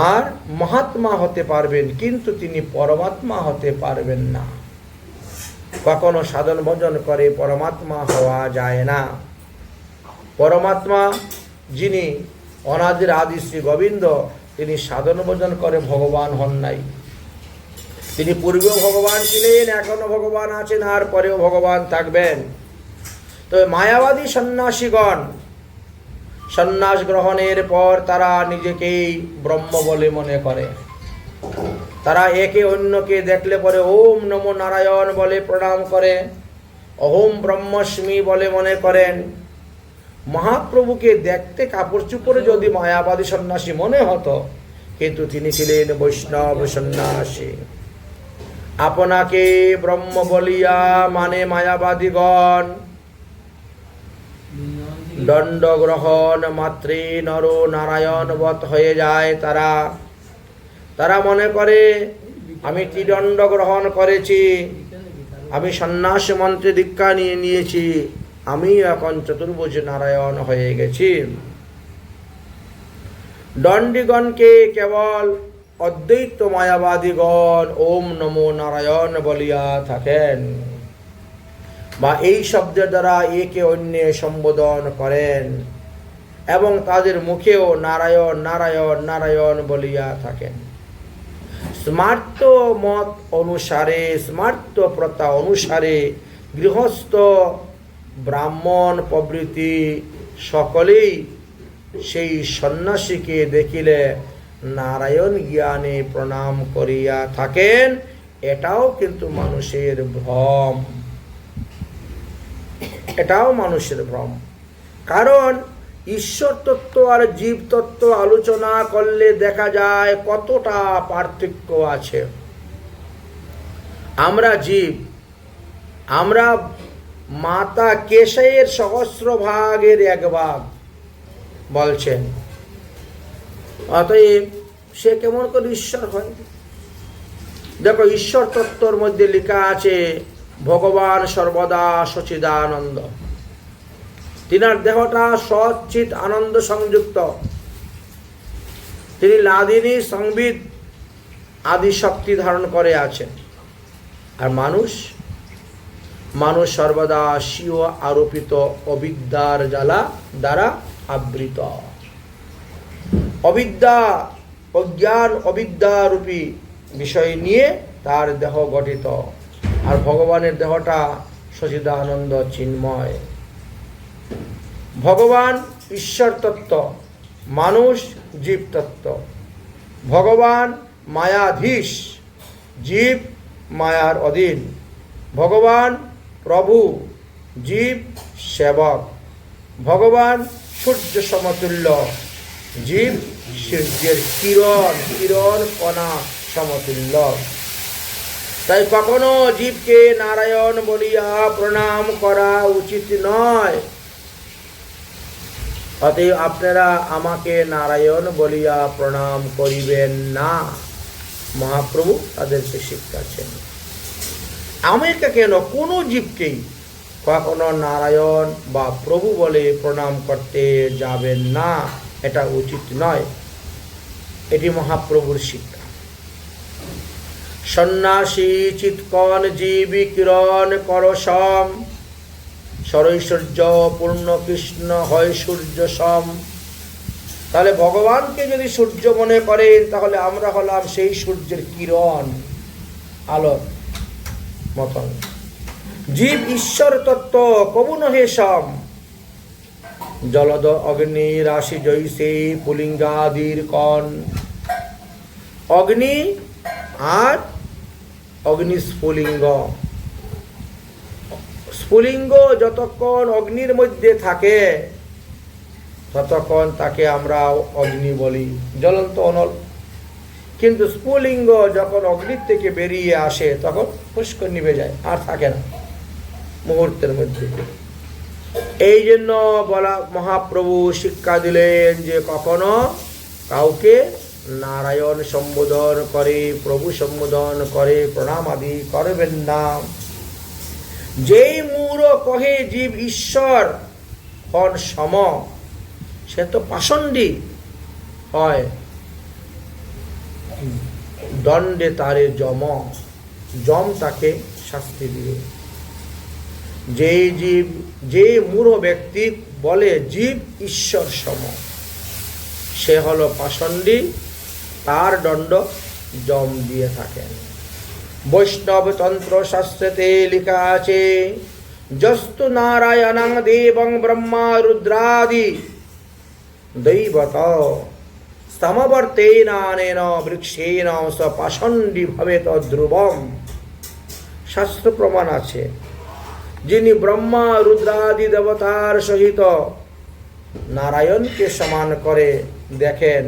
আর মহাত্মা হতে পারবেন, কিন্তু তিনি পরমাত্মা হতে পারবেন না। কখনো সাধন ভজন করে পরমাত্মা হওয়া যায় না। পরমাত্মা যিনি অনাদির আদি শ্রী গোবিন্দ, তিনি সাধন ভজন করে ভগবান হন নাই। তিনি পূর্বেও ভগবান ছিলেন, এখনো ভগবান আছেন, আর পরেও ভগবান থাকবেন। তবে মায়াবাদী সন্ন্যাসীগণ সন্ন্যাস গ্রহণের পর তারা নিজেকেই ব্রহ্ম বলে মনে করে। তারা একে অন্যকে দেখলে পরে ওম নমো নারায়ণ বলে প্রণাম করে, অহম ব্রহ্মস্মি বলে মনে করেন। মহাপ্রভুকে দেখতে কাপড় চুপড়ে যদি মায়াবাদী সন্ন্যাসী মনে হতো, কিন্তু তিনি ছিলেন বৈষ্ণব সন্ন্যাসী। আপনাকে ব্রহ্ম বলিয়া মানে মায়াবাদীগণ দণ্ড গ্রহণ মাত্রে নর নারায়ণ বৎ হয়ে যায়। তারা মনে করে আমি ত্রিদণ্ড গ্রহণ করেছি, আমি সন্ন্যাস মন্ত্রে দীক্ষা নিয়েছি, আমি এখন চতুর্ভুজ নারায়ণ হয়ে গেছি। দণ্ডিগণকে কেবল অদ্বৈত মায়াবাদীগণ ওম নমো নারায়ণ বলিয়া থাকেন, বা এই শব্দের দ্বারা একে অন্যে সম্বোধন করেন, এবং তাদের মুখেও নারায়ণ নারায়ণ নারায়ণ বলিয়া থাকেন। স্মার্ত মত অনুসারে, স্মার্ত প্রথা অনুসারে গৃহস্থ ব্রাহ্মণ প্রভৃতি সকলেই সেই সন্ন্যাসীকে দেখিলে নারায়ণ জ্ঞানে প্রণাম করিয়া থাকেন। এটাও কিন্তু মানুষের ভ্রম, এটাও মানুষের ভ্রম। কারণ ঈশ্বর তত্ত্ব আর জীব তত্ত্ব আলোচনা করলে দেখা যায় কতটা পার্থক্য আছে। আমরা জীব, আমরা মাতা কেশায়ের সহস্র ভাগের এক ভাগ বলছেন, অতএব সে কেমন করে ঈশ্বর হয়? দেখো, ঈশ্বর তত্ত্বর মধ্যে লেখা আছে ভগবান সর্বদা সচিদানন্দ। তিনার দেহটা সচ্চিত আনন্দ সংযুক্ত। তিনি লাদিনী সংবিদ আদি শক্তি ধারণ করে আছেন। আর মানুষ সর্বদা স্বীয় আরোপিত অবিদ্যার জ্বালা দ্বারা আবৃত। অবিদ্যা, অজ্ঞান, অবিদ্যারূপী বিষয় নিয়ে তার দেহ গঠিত। আর ভগবানের দেহটা সচিদানন্দ চিন্ময়। ভগবান ঈশ্বর তত্ত্ব, মানুষ জীব তত্ত্ব। ভগবান মায়াধীশ, জীব মায়ার অধীন। ভগবান প্রভু, জীব সেবক। ভগবান সূর্য সমতুল্য, জীব সূর্যের কিরণ কণা সমতুল্য। তাই কখনো জীবকে নারায়ণ বলিয়া প্রণাম করা উচিত নয়। অতএব আপনারা আমাকে নারায়ণ বলিয়া প্রণাম করিবেন না। মহাপ্রভু তাদেরকে শিখাচ্ছেন। আমাকে কেন, কোনো জীবকেই কখনো নারায়ণ বা প্রভু বলে প্রণাম করতে যাবেন না, এটা উচিত নয়। এটি মহাপ্রভুর শিক্ষা। সন্ন্যাসী চিৎকন জীবী কিরণ করসম, সরৈশ্বর্য পূর্ণ কৃষ্ণ হয় সূর্য সম। তাহলে ভগবানকে যদি সূর্য মনে করেন, তাহলে আমরা হলাম সেই সূর্যের কিরণ, আলোর মতন। জীব ঈশ্বর তত্ত্ব কবু নহে সম। জলদ অগ্নি রাশি জৈসে পুলিঙ্গাদির কণ। অগ্নি আর অগ্নি স্ফুলিঙ্গ। স্ফুলিঙ্গ যতক্ষণ অগ্নির মধ্যে থাকে ততক্ষণ তাকে আমরা অগ্নি বলি, জ্বলন্ত অনল। কিন্তু স্ফুলিঙ্গ যখন অগ্নির থেকে বেরিয়ে আসে তখন পুষ্কর নিভে যায়, আর থাকে না মুহূর্তের মধ্যে। এই জন্য বলা, মহাপ্রভু শিক্ষা দিলেন যে কখনো কাউকে নারায়ণ সম্বোধন করে, প্রভু সম্বোধন করে প্রণাম আদি করবেন না। যেই মূঢ় কহে জীব ঈশ্বর হন সম, সে তো পাষণ্ডী হয়। দণ্ডে তারে যম তাকে শাস্তি দিবে। যে মূঢ় ব্যক্তি বলে জীব ঈশ্বর সম, সে হলো পাষণ্ডী, তার দণ্ড যম দিয়ে থাকেন। বৈষ্ণব তন্ত্র শাস্ত্রেতে লেখা আছে, যস্তু নারায়ণং দেবং ব্রহ্মা রুদ্রাদি দৈবত সমবর্তেনানেন বৃক্ষেন স পাষণ্ডী ভবেত ধ্রুবম। শাস্ত্র প্রমাণ আছে, যিনি ব্রহ্মা রুদ্রাদি দেবতার সহিত নারায়ণকে সমান করে দেখেন,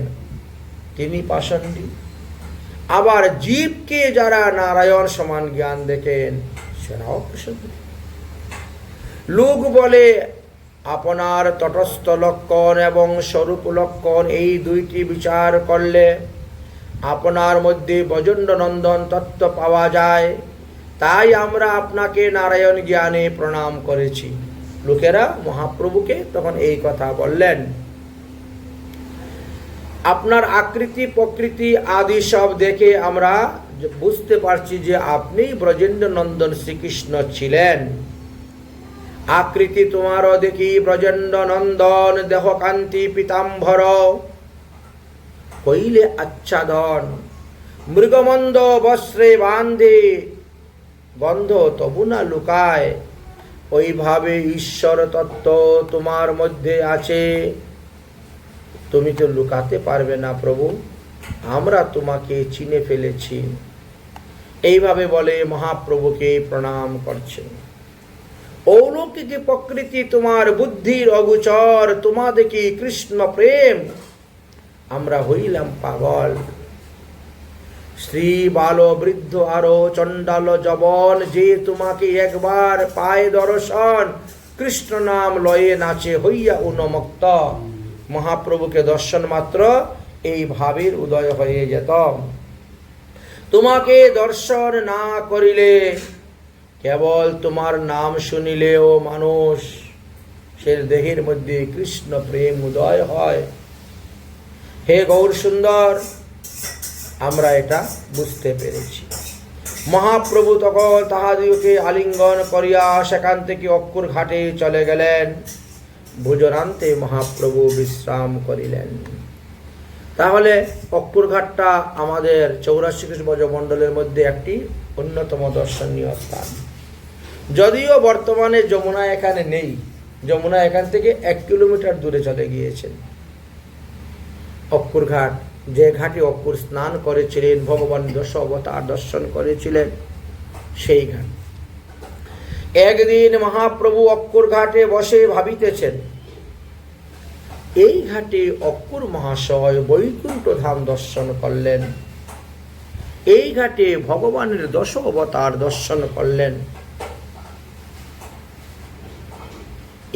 তিনি পাষণ্ডী। আবার জীবকে যারা নারায়ণ সমান জ্ঞান দেখেন, সেরাও পাষণ্ডী। লোক বলে আপনার তটস্থ লক্ষণ এবং স্বরূপ লক্ষণ এই দুইটি বিচার করলে আপনার মধ্যে বজণ্ড নন্দন তত্ত্ব পাওয়া যায়, তাই আমরা আপনাকে নারায়ণ জ্ঞানে প্রণাম করেছি। লোকেরা মহাপ্রভুকে তখন এই কথা বললেন। আপনার আকৃতি প্রকৃতি আদি সব দেখে আমরা বুঝতে পারছি যে আপনি ব্রজেন্দ্র নন্দন শ্রীকৃষ্ণ ছিলেন। আকৃতি তোমারও দেখি ব্রজেন্দ্র নন্দন, দেহ কান্তি পীতাম্বর কইলে আচ্ছাদন, মৃগমন্দ বস্ত্রে বান্ধে গন্ধ তবু না লুকায়। ওইভাবে ঈশ্বর তত্ত্ব তোমার মধ্যে আছে, তুমি তো লুকাতে পারবে না প্রভু, আমরা তোমাকে চিনে ফেলেছি। এইভাবে বলে মহাপ্রভুকে প্রণাম করছেন। অলৌকিক প্রকৃতি তোমার বুদ্ধির অগোচর, তোমা দেখি কৃষ্ণ প্রেম আমরা হইলাম পাগল। শ্রী বাল বৃদ্ধ আরো চণ্ডাল জবন, যে তোমাকে একবার পায় দর্শন, কৃষ্ণ নাম লয়ে নাচে হইয়া উন্মুক্ত। মহাপ্রভুকে দর্শন মাত্র এই ভাবের উদয় হয়ে যেত। তোমাকে দর্শন না করিলে, কেবল তোমার নাম শুনিলেও মানুষ সে দেহের মধ্যে কৃষ্ণ প্রেম উদয় হয়। হে গৌর সুন্দর, আমরা এটা বুঝতে পেরেছি। মহাপ্রভু তখন তাহাদিগকে আলিঙ্গন করিয়া সেখান থেকে অক্ষুর ঘাটে চলে গেলেন। ভোজনান্তে মহাপ্রভু বিশ্রাম করিলেন। তাহলে অক্ষুর ঘাটটা আমাদের 84 ব্রজমণ্ডলের মধ্যে একটি অন্যতম দর্শনীয় স্থান। যদিও বর্তমানে যমুনা এখানে নেই, যমুনা এখান থেকে 1 কিলোমিটার দূরে চলে গিয়েছেন। অক্ষুর ঘাট, যে ঘাটে অক্ষুর স্নান করেছিলেন, ভগবান দশ অবতার দর্শন করেছিলেন, সেই ঘাট। একদিন মহাপ্রভু অক্ষুর ঘাটে বসে ভাবিতেছেন, এই ঘাটে অক্ষুর মহাশয় বৈকুণ্ঠ ধাম দর্শন করলেন, এই ঘাটে ভগবানের দশ অবতার দর্শন করলেন,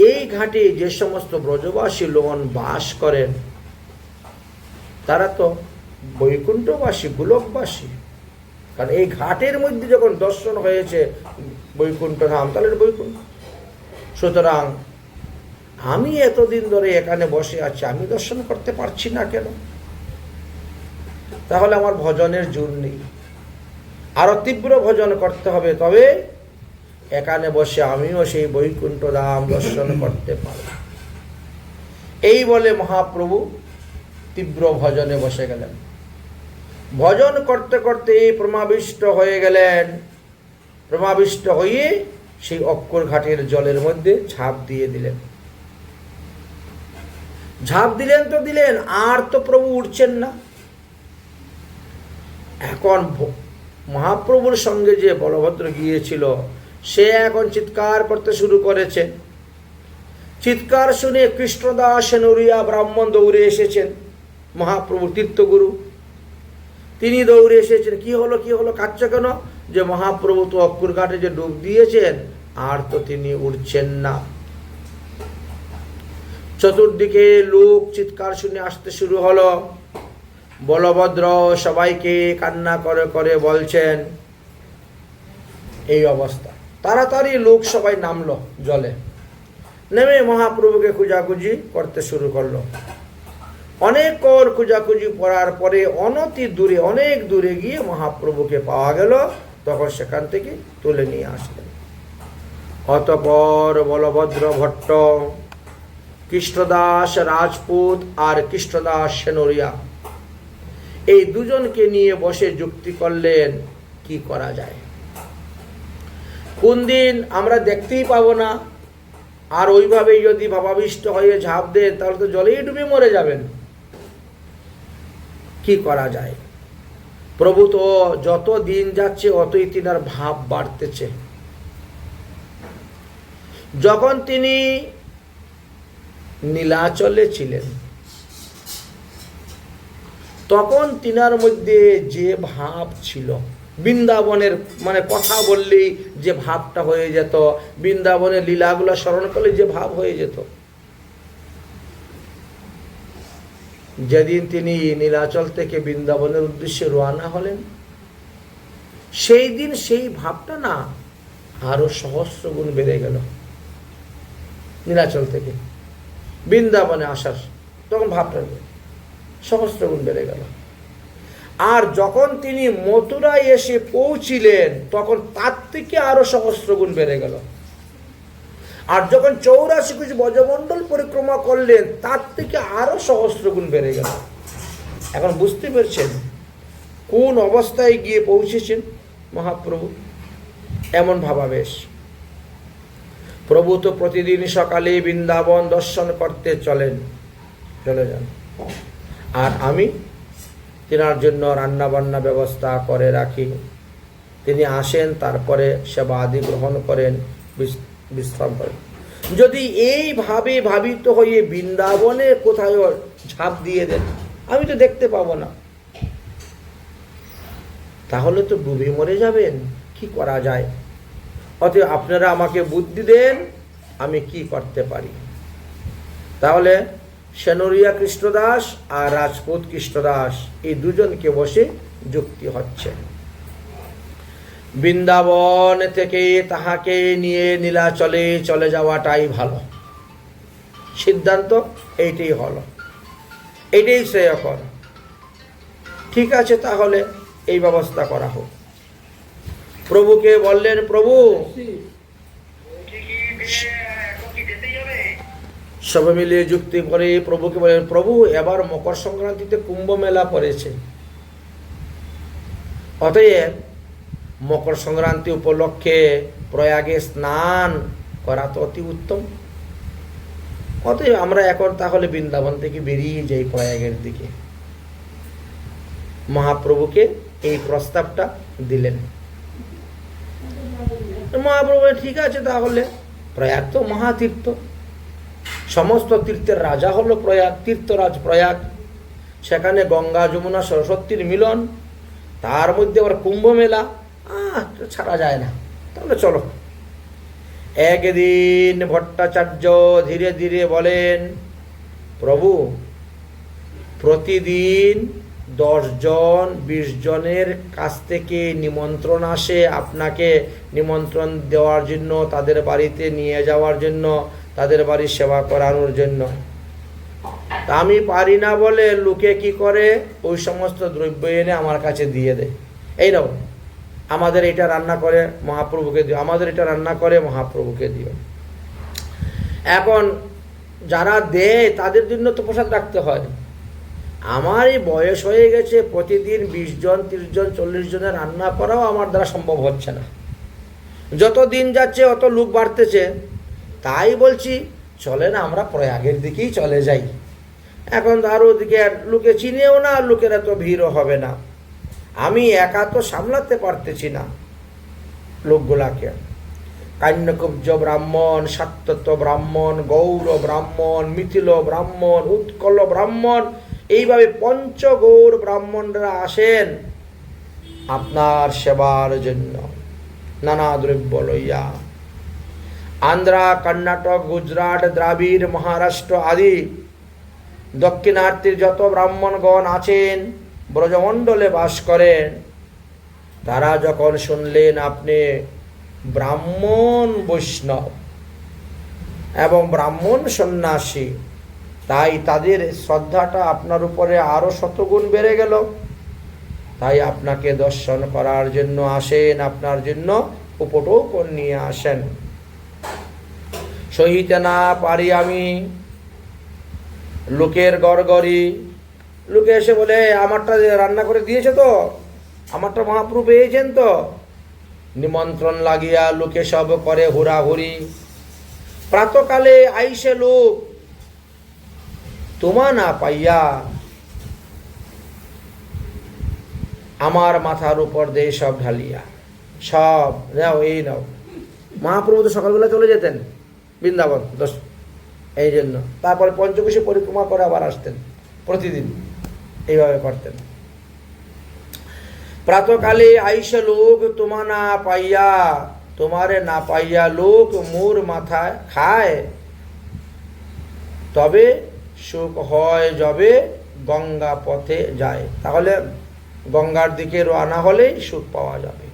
এই ঘাটে যে সমস্ত ব্রজবাসী লোকন বাস করেন তারা তো বৈকুণ্ঠবাসী, গোলকবাসী। কারণ এই ঘাটের মধ্যে যখন দর্শন হয়েছে বৈকুণ্ঠ ধাম, তাহলে বৈকুণ্ঠ। সুতরাং আমি এতদিন ধরে এখানে বসে আছি, আমি দর্শন করতে পারছি না কেন? তাহলে আমার ভজনের জোর নেই, আরো তীব্র ভজন করতে হবে, তবে এখানে বসে আমিও সেই বৈকুণ্ঠ ধাম দর্শন করতে পারব। এই বলে মহাপ্রভু তীব্র ভজনে বসে গেলেন। ভজন করতে করতে প্রমাবিষ্ট হয়ে গেলেন। প্রমাবিষ্ট হয়ে সেই অক্ষর ঘাটের জলের মধ্যে ঝাঁপ দিয়ে দিলেন। ঝাঁপ দিলেন তো দিলেন, আর তো প্রভু উঠছেন না। এখন মহাপ্রভুর সঙ্গে যে বলভদ্র গিয়েছিল, সে এখন চিৎকার করতে শুরু করেছে। চিৎকার শুনে কৃষ্ণদাস সেনুরিয়া ব্রাহ্মণ দৌড়ে এসেছেন। মহাপ্রভু তীর্থগুরু, তিনি দৌড়ে এসেছেন। কি হলো, কি হলো, কাঁদছে কেন? যে মহাপ্রভু তো অক্ষুর ঘাটে যে ডুব দিয়েছেন, আর তো তিনি উঠছেন না। চতুর্দিকে লোক চিৎকার শুনে আসতে শুরু হলো। বলভদ্র সবাইকে কান্না করে করে বলছেন, এই অবস্থা। তাড়াতাড়ি লোক সবাই নামলো জলে, নেমে মহাপ্রভুকে খোঁজাখুঁজি করতে শুরু করলো। অনেকক্ষণ খোঁজাখুঁজি করার পরে অনতি দূরে, অনেক দূরে গিয়ে মহাপ্রভুকে পাওয়া গেল। তখন সেখান থেকে তুলে নিয়ে আসলেন। অতঃপর বলভদ্র ভট্ট, কৃষ্ণদাস রাজপুত আর কৃষ্ণদাস সেনরিয়া, এই দুজনকে নিয়ে বসে যুক্তি করলেন কি করা যায়। কোন দিন আমরা দেখতেই পাবো না, আর ওইভাবেই যদি ভাবাবিষ্ট হয়ে ঝাঁপ দেন তাহলে তো জলেই ডুবে মরে যাবেন। কি করা যায়? প্রভু তো যত দিন যাচ্ছে অতই তিনার ভাব বাড়তেছে। যখন তিনি নীলাচলে ছিলেন, তখন তিনার মধ্যে যে ভাব ছিল, বৃন্দাবনের মানে কথা বললেই যে ভাবটা হয়ে যেত, বৃন্দাবনের লীলাগুলো স্মরণ করলে যে ভাব হয়ে যেত, যেদিন তিনি নীলাচল থেকে বৃন্দাবনের উদ্দেশ্যে রওনা হলেন, সেই দিন সেই ভাবটা না আরো সহস্র গুণ বেড়ে গেল। নীলাচল থেকে বৃন্দাবনে আসার তখন ভাবটা সহস্র গুণ বেড়ে গেল। আর যখন তিনি মথুরায় এসে পৌঁছিলেন, তখন তার থেকে আরো সহস্র গুণ বেড়ে গেল। আর যখন 84 কোটি ব্রজমণ্ডল পরিক্রমা করলেন, তার থেকে আরো সহস্র গুণ বেড়ে গেল। এখন বুঝতে পেরেছেন কোন অবস্থায় গিয়ে পৌঁছেছেন মহাপ্রভু? এমন ভাবাবেশ। প্রভু তো প্রতিদিন সকালে বৃন্দাবন দর্শন করতে চলে যান, আর আমি তিনার জন্য রান্না বান্না ব্যবস্থা করে রাখি। তিনি আসেন, তারপরে সেবা আদি গ্রহণ করেন, বিশ্রাম করেন। যদি এইভাবে ভাবিত হয়ে বৃন্দাবনে কোথায় ঝাঁপ দিয়ে দেন, আমি তো দেখতে পাবো না, তাহলে তো ডুবে মরে যাবেন। কি করা যায়? অতএব আপনারা আমাকে বুদ্ধি দেন, আমি কি করতে পারি। তাহলে সেনরিয়া কৃষ্ণদাস আর রাজপুত কৃষ্ণদাস এই দুজনকে বসে যুক্তি হচ্ছে। বৃন্দাবন থেকে তাহাকে নিয়ে নীলাচলে চলে যাওয়াটাই ভালো, সিদ্ধান্ত এইটাই হলো, এইটাই শ্রেয়কর। ঠিক আছে, তাহলে এই ব্যবস্থা করা হোক। প্রভুকে বললেন, প্রভু সবাই মিলে যুক্তি করে প্রভুকে বললেন, প্রভু এবার মকর সংক্রান্তিতে কুম্ভ মেলা পড়েছে, অতএব মকর সংক্রান্তি উপলক্ষে প্রয়াগে স্নান করা তো অতি উত্তম। অতএব আমরা এখন তাহলে বৃন্দাবন থেকে বেরিয়ে যাই প্রয়াগের দিকে। মহাপ্রভুকে এই প্রস্তাবটা দিলেন। মহাপ্রভু ঠিক আছে, তাহলে প্রয়াগ তো মহাতীর্থ, সমস্ত তীর্থের রাজা হলো প্রয়াগ, তীর্থরাজ প্রয়াগ, সেখানে গঙ্গা যমুনা সরস্বতীর মিলন, তার মধ্যে আবার কুম্ভ মেলা, ছাড়া যায় না, তাহলে চলো। একদিন ভট্টাচার্য ধীরে ধীরে বলেন, প্রভু প্রতিদিন 10 জন 20 জনের কাছ থেকে নিমন্ত্রণ আসে আপনাকে নিমন্ত্রণ দেওয়ার জন্য, তাদের বাড়িতে নিয়ে যাওয়ার জন্য, তাদের বাড়ির সেবা করানোর জন্য। তা আমি পারি না বলে লোকে কি করে, ওই সমস্ত দ্রব্য এনে আমার কাছে দিয়ে দেয়, এই নাও আমাদের এটা রান্না করে মহাপ্রভুকে দিও, আমাদের এটা রান্না করে মহাপ্রভুকে দিও। এখন যারা দেয় তাদের জন্য তো প্রসাদ রাখতে হয়। আমার এই বয়স হয়ে গেছে, প্রতিদিন 20 জন 30 জন 40 জনের রান্না করাও আমার দ্বারা সম্ভব হচ্ছে না। যত দিন যাচ্ছে অত লোক বাড়তেছে, তাই বলছি চলেন আমরা প্রয়াগের দিকেই চলে যাই। এখন আর ওদিকে লোকে চিনেও না, লোকের এত ভিড়ও হবে না, আমি একা তো সামলাতে পারতেছি না লোকগুলাকে। কান্যকুব্জ ব্রাহ্মণ, সাত্যত্ব ব্রাহ্মণ, গৌর ব্রাহ্মণ, মিথিল ব্রাহ্মণ, উৎকল ব্রাহ্মণ, এইভাবে পঞ্চগৌর ব্রাহ্মণরা আসেন আপনার সেবার জন্য নানা দ্রব্য লইয়া। আন্ধ্রা, কর্ণাটক, গুজরাট, দ্রাবিড়, মহারাষ্ট্র আদি দক্ষিণার্থীর যত ব্রাহ্মণগণ আছেন, ব্রজমণ্ডলে বাস করেন, তারা যখন শুনলেন আপনি ব্রাহ্মণ বৈষ্ণব এবং ব্রাহ্মণ সন্ন্যাসী, তাই তাদের শ্রদ্ধাটা আপনার উপরে আরো শতগুণ বেড়ে গেল। তাই আপনাকে দর্শন করার জন্য আসেন, আপনার জন্য উপটোকন নিয়ে আসেন। সহিতে না পারি আমি লোকের গড়গড়ি, লোকে এসে বলে আমারটা রান্না করে দিয়েছে তো, আমারটা মহাপ্রভু পেয়েছেন তো, নিমন্ত্রণ লাগিয়া লোকে সব করে হুড়াহুড়ি। প্রাতকালে আইসে লোক তোমা না পাইয়া আমার মাথার উপর দিয়ে সব ঢালিয়া, সব নাও এই নাও। মহাপ্রভু তো সকালবেলা চলে যেতেন বৃন্দাবন, এই জন্য তারপরে পঞ্চকোশী পরিক্রমা করে আবার আসতেন, প্রতিদিন এইভাবে করতেন। প্রাতকালে আইসে লোক তোমা না পাইয়া, তোমারে না পাইয়া লোক মোর মাথায় খায়, তবে সুখ হয় যবে গঙ্গা পথে যায়। তাহলে গঙ্গার দিকে রওনা হলেই সুখ পাওয়া যাবে।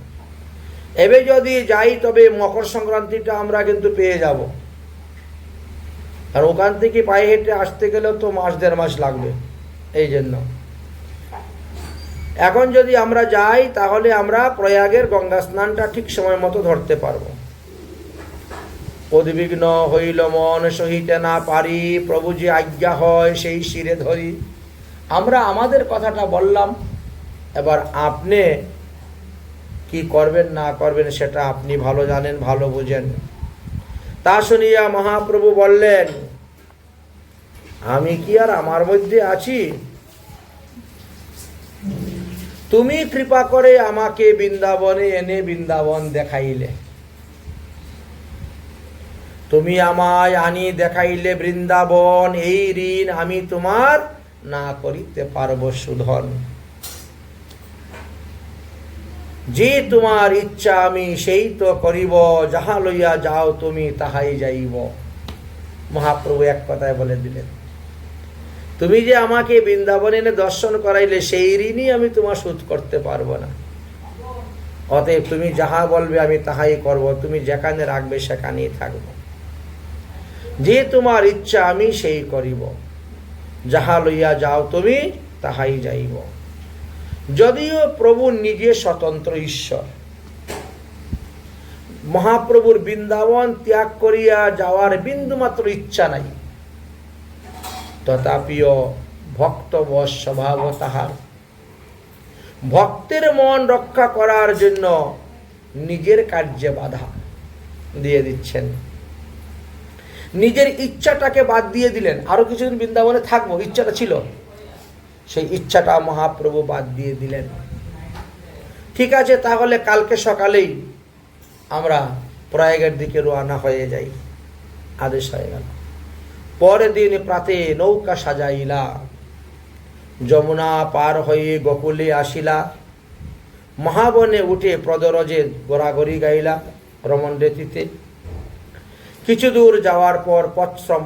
এবে যদি যাই তবে মকর সংক্রান্তিটা আমরা কিন্তু পেয়ে যাব, আর ওখান থেকে পায়ে হেঁটে আসতে গেলেও তো 1.5 মাস লাগবে। এই জন্য এখন যদি আমরা যাই তাহলে আমরা প্রয়াগের গঙ্গা স্নানটা ঠিক সময় মতো ধরতে পারবো। উদ্বিগ্ন হইল মন, সহিতে না পারি, প্রভু যে আজ্ঞা হয় সেই শিরে ধরি। আমরা আমাদের কথাটা বললাম, এবার আপনি কি করবেন না করবেন সেটা আপনি ভালো জানেন, ভালো বুঝেন। তা শুনিয়া মহাপ্রভু বললেন, আমি কি আর আমার মধ্যে আছি? তুমি কৃপা করে আমাকে বৃন্দাবনে এনে বৃন্দাবন দেখাইলে, তুমি আমায় আনি দেখাইলে বৃন্দাবন, এই ঋণ আমি তোমার না করিতে পারবো সুধন। যে তোমার ইচ্ছা আমি সেই তো করিব, যাহা লইয়া যাও তুমি তাহাই যাইব। মহাপ্রভু এক কথায় বলে দিলেন। তুমি যে আমাকে বৃন্দাবনে এনে দর্শন করাইলে সেই ঋণই আমি তোমার শোধ করতে পারবো না। অতএব তুমি যাহা বলবে আমি তাহাই করব, তুমি যেখানে রাখবে সেখানেই থাকব, যে তোমার ইচ্ছা আমি সেই করিব, যাহা লইয়া যাও তুমি তাহাই যাইব। যদিও প্রভু নিজে স্বতন্ত্র ঈশ্বর, মহাপ্রভুর বৃন্দাবন ত্যাগ করিয়া যাওয়ার বিন্দুমাত্র ইচ্ছা নাই, তথাপিও ভক্তবশ স্বভাব তাহার। ভক্তের মন রক্ষা করার জন্য নিজের কার্যে বাধা দিয়ে দিচ্ছেন, নিজের ইচ্ছাটাকে বাদ দিয়ে দিলেন। আরো কিছুদিন বৃন্দাবনে থাকবো ইচ্ছাটা ছিল, সেই ইচ্ছাটা মহাপ্রভু বাদ দিয়ে দিলেন। ঠিক আছে, তাহলে কালকে সকালেই আমরা প্রয়াগের দিকে রওনা হয়ে যাই, আদেশ হয়ে গেল। পরের দিন প্রাতে নৌকা সাজাইলা, যমুনা পার হয়ে গোকুলে আসিলা, মহাবনে উঠে প্রদরজে গোড়াগড়ি গাইলা রমণরেতিতে। কিছু দূর যাওয়ার পর পথশ্রম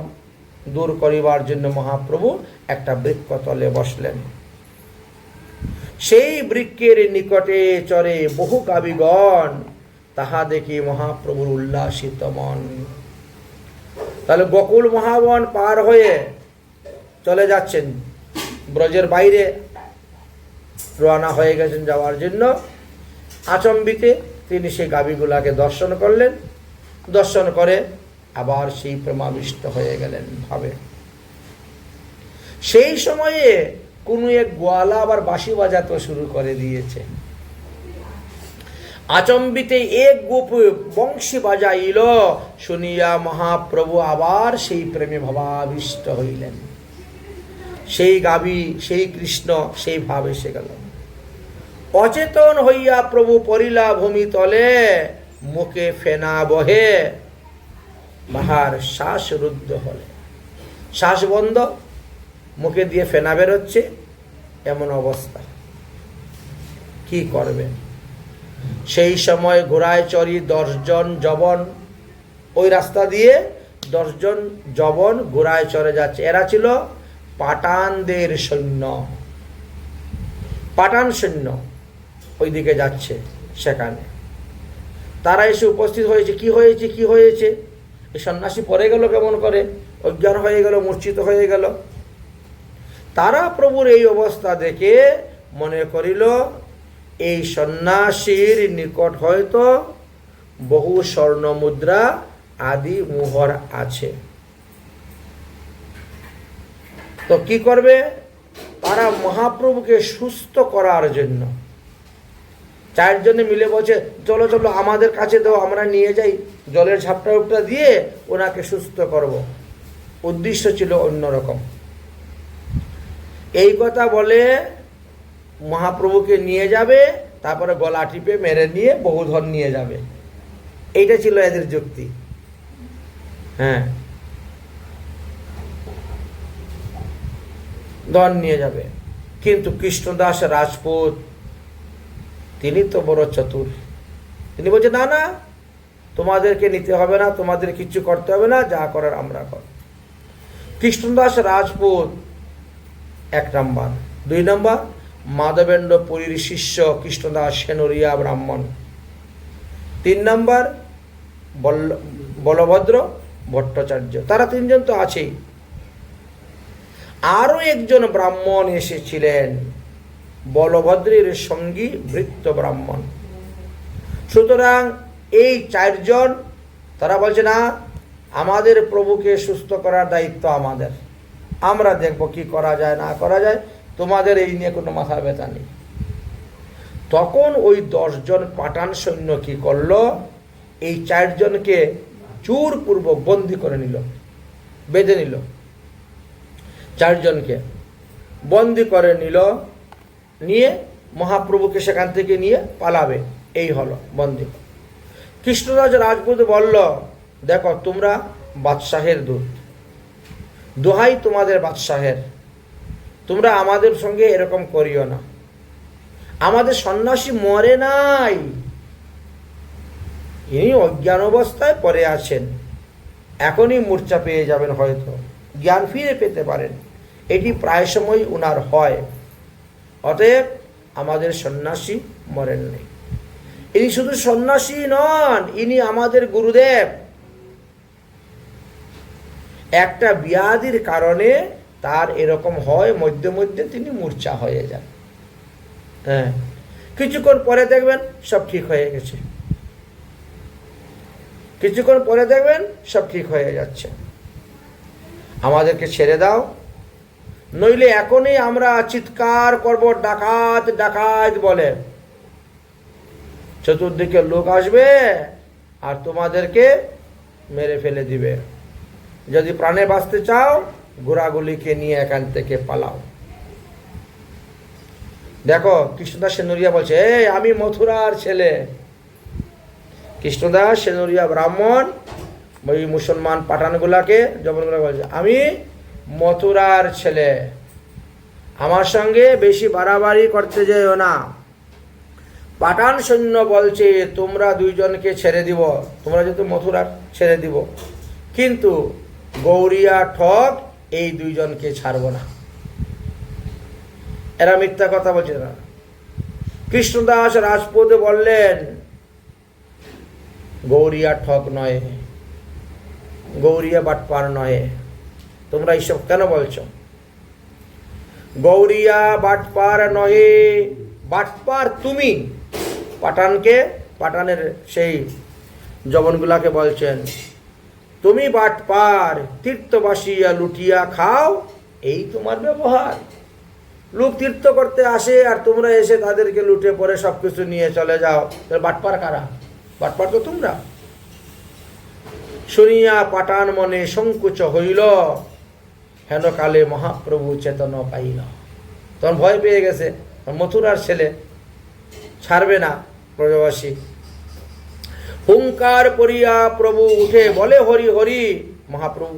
দূর করিবার জন্য মহাপ্রভু একটা বৃক্ষতলে বসলেন। সেই বৃক্ষের নিকটে চরে বহু কাবিগণ, তাহা দেখি মহাপ্রভুর উল্লাসিত মন। তাহলে গোকুল মহাবন পার হয়ে চলে যাচ্ছেন, ব্রজের বাইরে রওনা হয়ে গেছেন যাওয়ার জন্য। আচম্বিতে তিনি সেই গাভীগুলাকে দর্শন করলেন, দর্শন করে আবার সেই প্রেমাবিষ্ট হয়ে গেলেন ভাবে। সেই সময়ে কোনো এক গোয়ালা আবার বাঁশি বাজাতে শুরু করে দিয়েছে। আচম্বিতে এক গোপ বংশী বাজাইল, শুনিয়া মহাপ্রভু আবার সেই প্রেমে ভাবাবিষ্ট হইলেন। সেই গাভী, সেই কৃষ্ণ, সেই ভাব এসে গেল। অচেতন হইয়া প্রভু পড়িলা ভূমি তলে, মুখে ফেনা বহে, বাহার শ্বাস রুদ্ধ হলে। শ্বাস বন্ধ, মুখে দিয়ে ফেনা বেরোচ্ছে, এমন অবস্থা। কি করবে? সেই সময় ঘোড়ায় চড়ি 10 জন যবন, ওই রাস্তা দিয়ে 10 জন যবন ঘোড়ায় চড়ে যাচ্ছে। এরা ছিল পাঠানদের সৈন্য, পাঠান সৈন্য ওইদিকে যাচ্ছে। সেখানে তারা এসে উপস্থিত হয়েছে। কি হয়েছে, কি হয়েছে? এই সন্ন্যাসী পড়ে গেল কেমন করে, অজ্ঞান হয়ে গেল, মূর্ছিত হয়ে গেল। তারা প্রভুর এই অবস্থা দেখে মনে করিল এই সন্ন্যাসীর নিকট হয়তো বহু স্বর্ণ মুদ্রা আদি মোহর আছে। তো কি করবে? তারা মহাপ্রভুকে সুস্থ করার জন্য 4 জনে মিলে বলছে, চলো চলো আমাদের কাছে দাও, আমরা নিয়ে যাই, জলের ঝাপটা উপটা দিয়ে ওনাকে সুস্থ করব। উদ্দেশ্য ছিল অন্যরকম। এই কথা বলে মহাপ্রভুকে নিয়ে যাবে, তারপরে গলা টিপে মেরে নিয়ে বহু ধন নিয়ে যাবে। এইটা ছিল এদের যুক্তি। হ্যাঁ, ধন নিয়ে যাবে। কিন্তু কৃষ্ণদাস রাজপুত তিনি তো বড় চতুর। তিনি বলছে, না না, তোমাদেরকে নিতে হবে না, তোমাদের কিচ্ছু করতে হবে না, যা করার আমরা কর। কৃষ্ণদাস রাজপুত 1 নম্বর। 2 নম্বর মাধবেন্দ্র পুরীর শিষ্য কৃষ্ণদাস সেনরিয়া ব্রাহ্মণ। 3 নম্বর বলভদ্র ভট্টাচার্য। তারা 3 জন তো আছেই। আরো একজন ব্রাহ্মণ এসেছিলেন, বলভদ্রের সঙ্গী ভৃত্য ব্রাহ্মণ। সুতরাং এই 4 জন, তারা বলছে, না, আমাদের প্রভুকে সুস্থ করার দায়িত্ব আমাদের, আমরা দেখব কি করা যায় না করা যায়, তোমাদের এই নিয়ে কোনো মাথা ব্যথা নেই। তখন ওই 10 জন পাঠান সৈন্য কি করলো? এই 4 জনকে জোরপূর্বক বন্দী করে নিল, বেঁধে নিল। 4 জনকে বন্দী করে নিল, নিয়ে মহাপ্রভুকে সেখান থেকে নিয়ে পালাবে। এই হলো বন্দী। কৃষ্ণরাজ রাজপুত বলল, দেখো তোমরা বাদশাহের দূত, দোহাই তোমাদের বাদশাহের, তোমরা আমাদের সঙ্গে এরকম করিও না। আমাদের সন্ন্যাসী মরে নাই, ইনি অজ্ঞান অবস্থায় পড়ে আছেন, এখনই মূর্ছা পেয়ে যাবেন, হয়তো জ্ঞান ফিরে পেতে পারেন। এটি প্রায় সময় উনার হয়। অতএব আমাদের সন্ন্যাসী মরেননি। ইনি শুধু সন্ন্যাসী নন, ইনি আমাদের গুরুদেব। একটা ব্যাধির কারণে তার এরকম হয়, মধ্যে মধ্যে তিনি মূর্ছা হয়ে যান। হ্যাঁ, কিছুক্ষণ পরে দেখবেন সব ঠিক হয়ে গেছে, কিছুক্ষণ পরে দেখবেন সব ঠিক হয়ে যাচ্ছে। আমাদেরকে ছেড়ে দাও, নইলে এখনই আমরা চিৎকার করব ডাকাত ডাকাত বলে। চতুর্দিকে লোক আসবে আর তোমাদেরকে মেরে ফেলে দিবে। যদি প্রাণে বাঁচতে চাও, ঘোড়াগুলিকে নিয়ে এখান থেকে পালাও। দেখো, কৃষ্ণদাস সেনুরিয়া বলছে, এই আমি মথুরার ছেলে। কৃষ্ণদাস সেনুরিয়া ব্রাহ্মণ ওই মুসলমান পাঠানগুলাকে জবরগুলা বলছে, আমি মথুরার ছেলে, আমার সঙ্গে বেশি বাড়াবাড়ি করতে যেও না। পাঠান সৈন্য বলছে, তোমরা দুইজনকে ছেড়ে দিব, তোমরা যেহেতু মথুরার ছেড়ে দিব, কিন্তু গৌরিয়া ঠক এই দুইজনকে ছাড়ব না। এরা মিথ্যা কথা বলছে না। কৃষ্ণদাস রাজপুত বললেন, গৌরিয়া ঠক নয়, গৌরিয়া বাটপার নয়, তোমরা এইসব কেন বলছো? গৌরিয়া বাটপার নহে, বাটপার তুমি। পাঠানকে, পাঠানের সেই জবনগুলাকে বলছেন, তুমি বাটপার, তীর্থবাসিয়া লুটিয়া খাও, এই তোমার ব্যবহার। লোক তীর্থ করতে আসে আর তোমরা এসে তাদেরকে লুটে পড়ে সবকিছু নিয়ে চলে যাও। বাটপার কারা? বাটপার তো তোমরা। শুনিয়া পাঠান মনে সংকুচ হইল, হেন কালে মহাপ্রভু চেতন পাইল। তখন ভয় পেয়ে গেছে, মথুরার ছেলে, ছাড়বে না ব্রজবাসী। হুঙ্কার করিয়া প্রভু উঠে বলে হরি হরি। মহাপ্রভু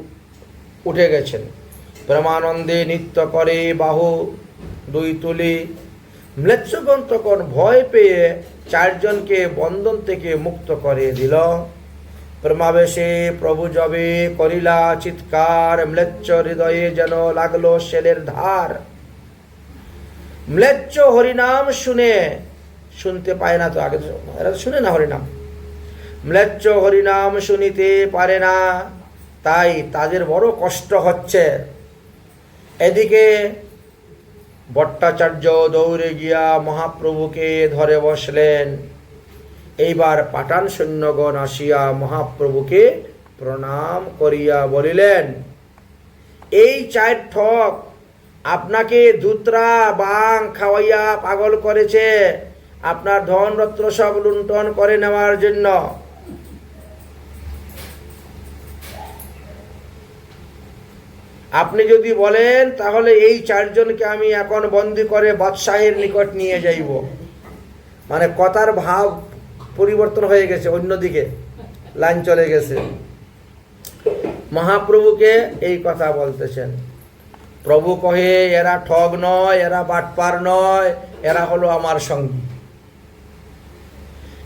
উঠে গেছেন, প্রেমানন্দে নৃত্য করে বাহু দুই তুলি। ম্লেচ্ছগণ তখন ভয় পেয়ে চারজনকে বন্ধন থেকে মুক্ত করে দিল। প্রেমাবেশে প্রভু যবে করিলা চিৎকার, ম্লেচ্ছ হৃদয়ে যেন লাগলো শেলের ধার। ম্লেচ্ছ হরিনাম শুনতে পায় না, তো আগে এরা শুনে না হরিনাম। ম্লেচ্ছ হরিনাম শুনিতে পারে না, তাই তাদের বড় কষ্ট হচ্ছে। এদিকে ভট্টাচার্য দৌড়ে গিয়া মহাপ্রভুকে ধরে বসলেন। এইবার পাঠান সৈন্যগণ আসিয়া মহাপ্রভুকে প্রণাম করিয়া বলিলেন, এই চার ঠক আপনাকে ধুতরা বাং খাওয়াইয়া পাগল করেছে, আপনার ধন রত্ন সব লুণ্ঠন করে নেওয়ার জন্য। আপনি যদি বলেন তাহলে এই চারজনকে আমি এখন বন্দি করে বাদশাহের নিকট নিয়ে যাইব। মানে কথার ভাব পরিবর্তন হয়ে গেছে, অন্যদিকে লাইন চলে গেছে। মহাপ্রভুকে এই কথা বলতেছেন। প্রভু কহে, এরা ঠগ নয়, এরা বাটপার নয়, এরা হলো আমার সঙ্গী,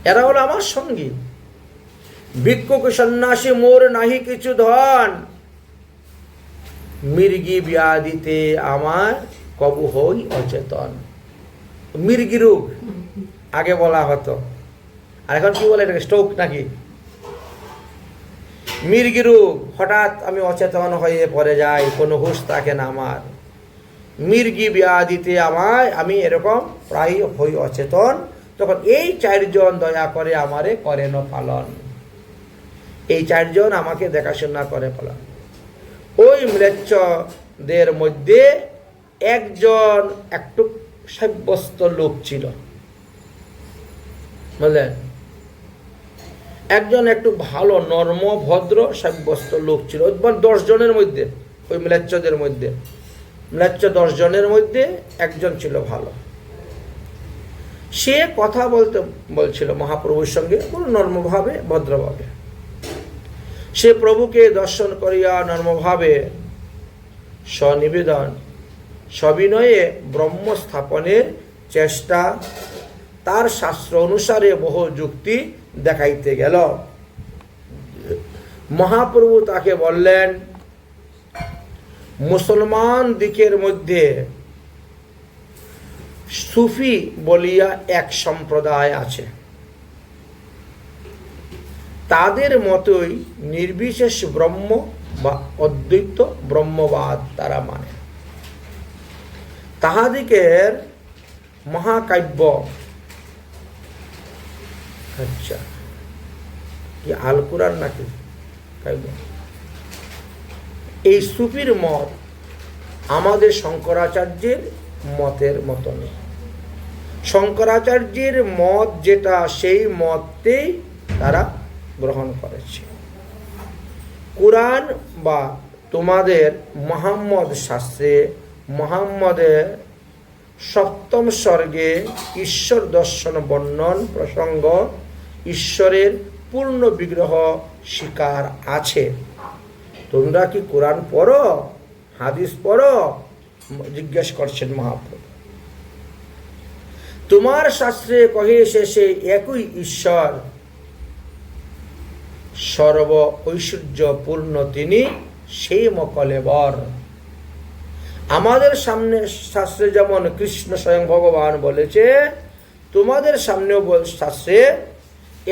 এরা হলো আমার সঙ্গী। ভিক্ষুক সন্ন্যাসী মোর নাহি কিছু ধন, মির্গি ব্যাধিতে আমার কবু হই অচেতন। মির্গি রোগ আগে বলা হতো, আর এখন কি বলে এটাকে, স্ট্রোক নাকি? মির্গি রোগ, হঠাৎ আমি অচেতন হয়ে পড়ে যাই, কোনো হুঁশ থাকে না আমার। মির্গি ব্যাধিতে আমায়, আমি এরকম প্রায় হই অচেতন। তখন এই চারজন দয়া করে আমারে করেন পালন, এই চারজন আমাকে দেখাশোনা করে পালন। ওই ম্লেচ্ছদের মধ্যে একজন একটু সাব্যস্ত লোক ছিল, বুঝলেন? একজন একটু ভালো নর্ম ভদ্র সাব্যস্ত লোক ছিল। 10 জনের মধ্যে, ওই ম্লেচ্ছদের মধ্যে, ম্লেচ্ছ 10 জনের মধ্যে একজন ছিল ভালো। সে কথা বলছিল মহাপ্রভুর সঙ্গে নর্মভাবে ভদ্রভাবে। সে প্রভুকে দর্শন করিয়া নর্মভাবে স্বনিবেদন সবিনয়ে ব্রহ্ম স্থাপনের চেষ্টা, তার শাস্ত্র অনুসারে বহু যুক্তি দেখাইতে গেল। মহাপ্রভু তাকে বললেন, মুসলমান দিকের মধ্যে সুফি বলিয়া এক সম্প্রদায় আছে। তাদের মতোই নির্বিশেষ ব্রহ্ম বা অদ্বৈত ব্রহ্মবাদ তারা মানে। তাহাদিকের মহাকাব্য, আচ্ছা কি আল কুরআন নাকি কাব্য, এই সুফির মত আমাদের শঙ্করাচার্যের মতের মতো নেই। শঙ্করাচার্যের মত যেটা, সেই মতেই তারা গ্রহণ করেছে। কুরআন বা তোমাদের মুহাম্মদ শাস্ত্রে মুহাম্মদের সপ্তম স্বর্গে ঈশ্বর দর্শন বর্ণন প্রসঙ্গ ঈশ্বরের পূর্ণ বিগ্রহ স্বীকার আছে। তোমরা কি কোরআন পড়ো, হাদিস পড়ো? জিজ্ঞেস করছেন মহাপ্রভু। তোমার শাস্ত্রে কহে শেষে একই ঈশ্বর, সর্ব ঐশ্বর্য পূর্ণ তিনি, সেই মকলেবর। আমাদের সামনে শাস্ত্রে যেমন কৃষ্ণ স্বয়ং ভগবান বলেছে, তোমাদের সামনেও শাস্ত্রে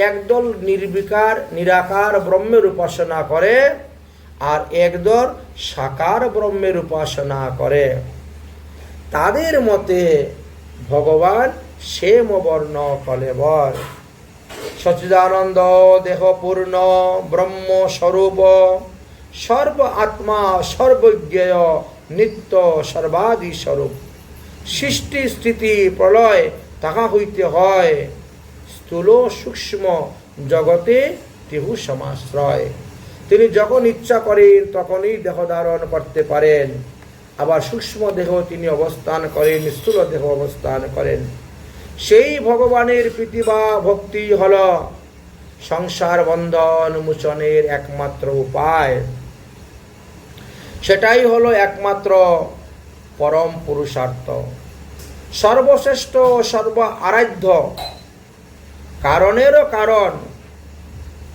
একদল নির্বিকার নিরাকার ব্রহ্মের উপাসনা করে আর একদল সাকার ব্রহ্মের উপাসনা করে। তাদের মতে ভগবান সেম বর্ণ কলেবর, সচ্চিদানন্দ দেহপূর্ণ ব্রহ্ম স্বরূপ, সর্ব আত্মা সর্বজ্ঞেয় নিত্য সর্বাদি স্বরূপ। সৃষ্টি স্থিতি প্রলয় তাহা হইতে হয়, স্থূল সূক্ষ্ম জগতে তিহু সমাশ্রয়। তিনি যখন ইচ্ছা করেন তখনই দেহ ধারণ করতে পারেন, আবার সূক্ষ্ম দেহ তিনি অবস্থান করেন, স্থূল দেহ অবস্থান করেন। সেই ভগবানের প্রীতি বা ভক্তি হল সংসার বন্ধন মোচনের একমাত্র উপায়। সেটাই হলো একমাত্র পরম পুরুষার্থ, সর্বশ্রেষ্ঠ সর্ব আরাধ্য, কারণেরও কারণ।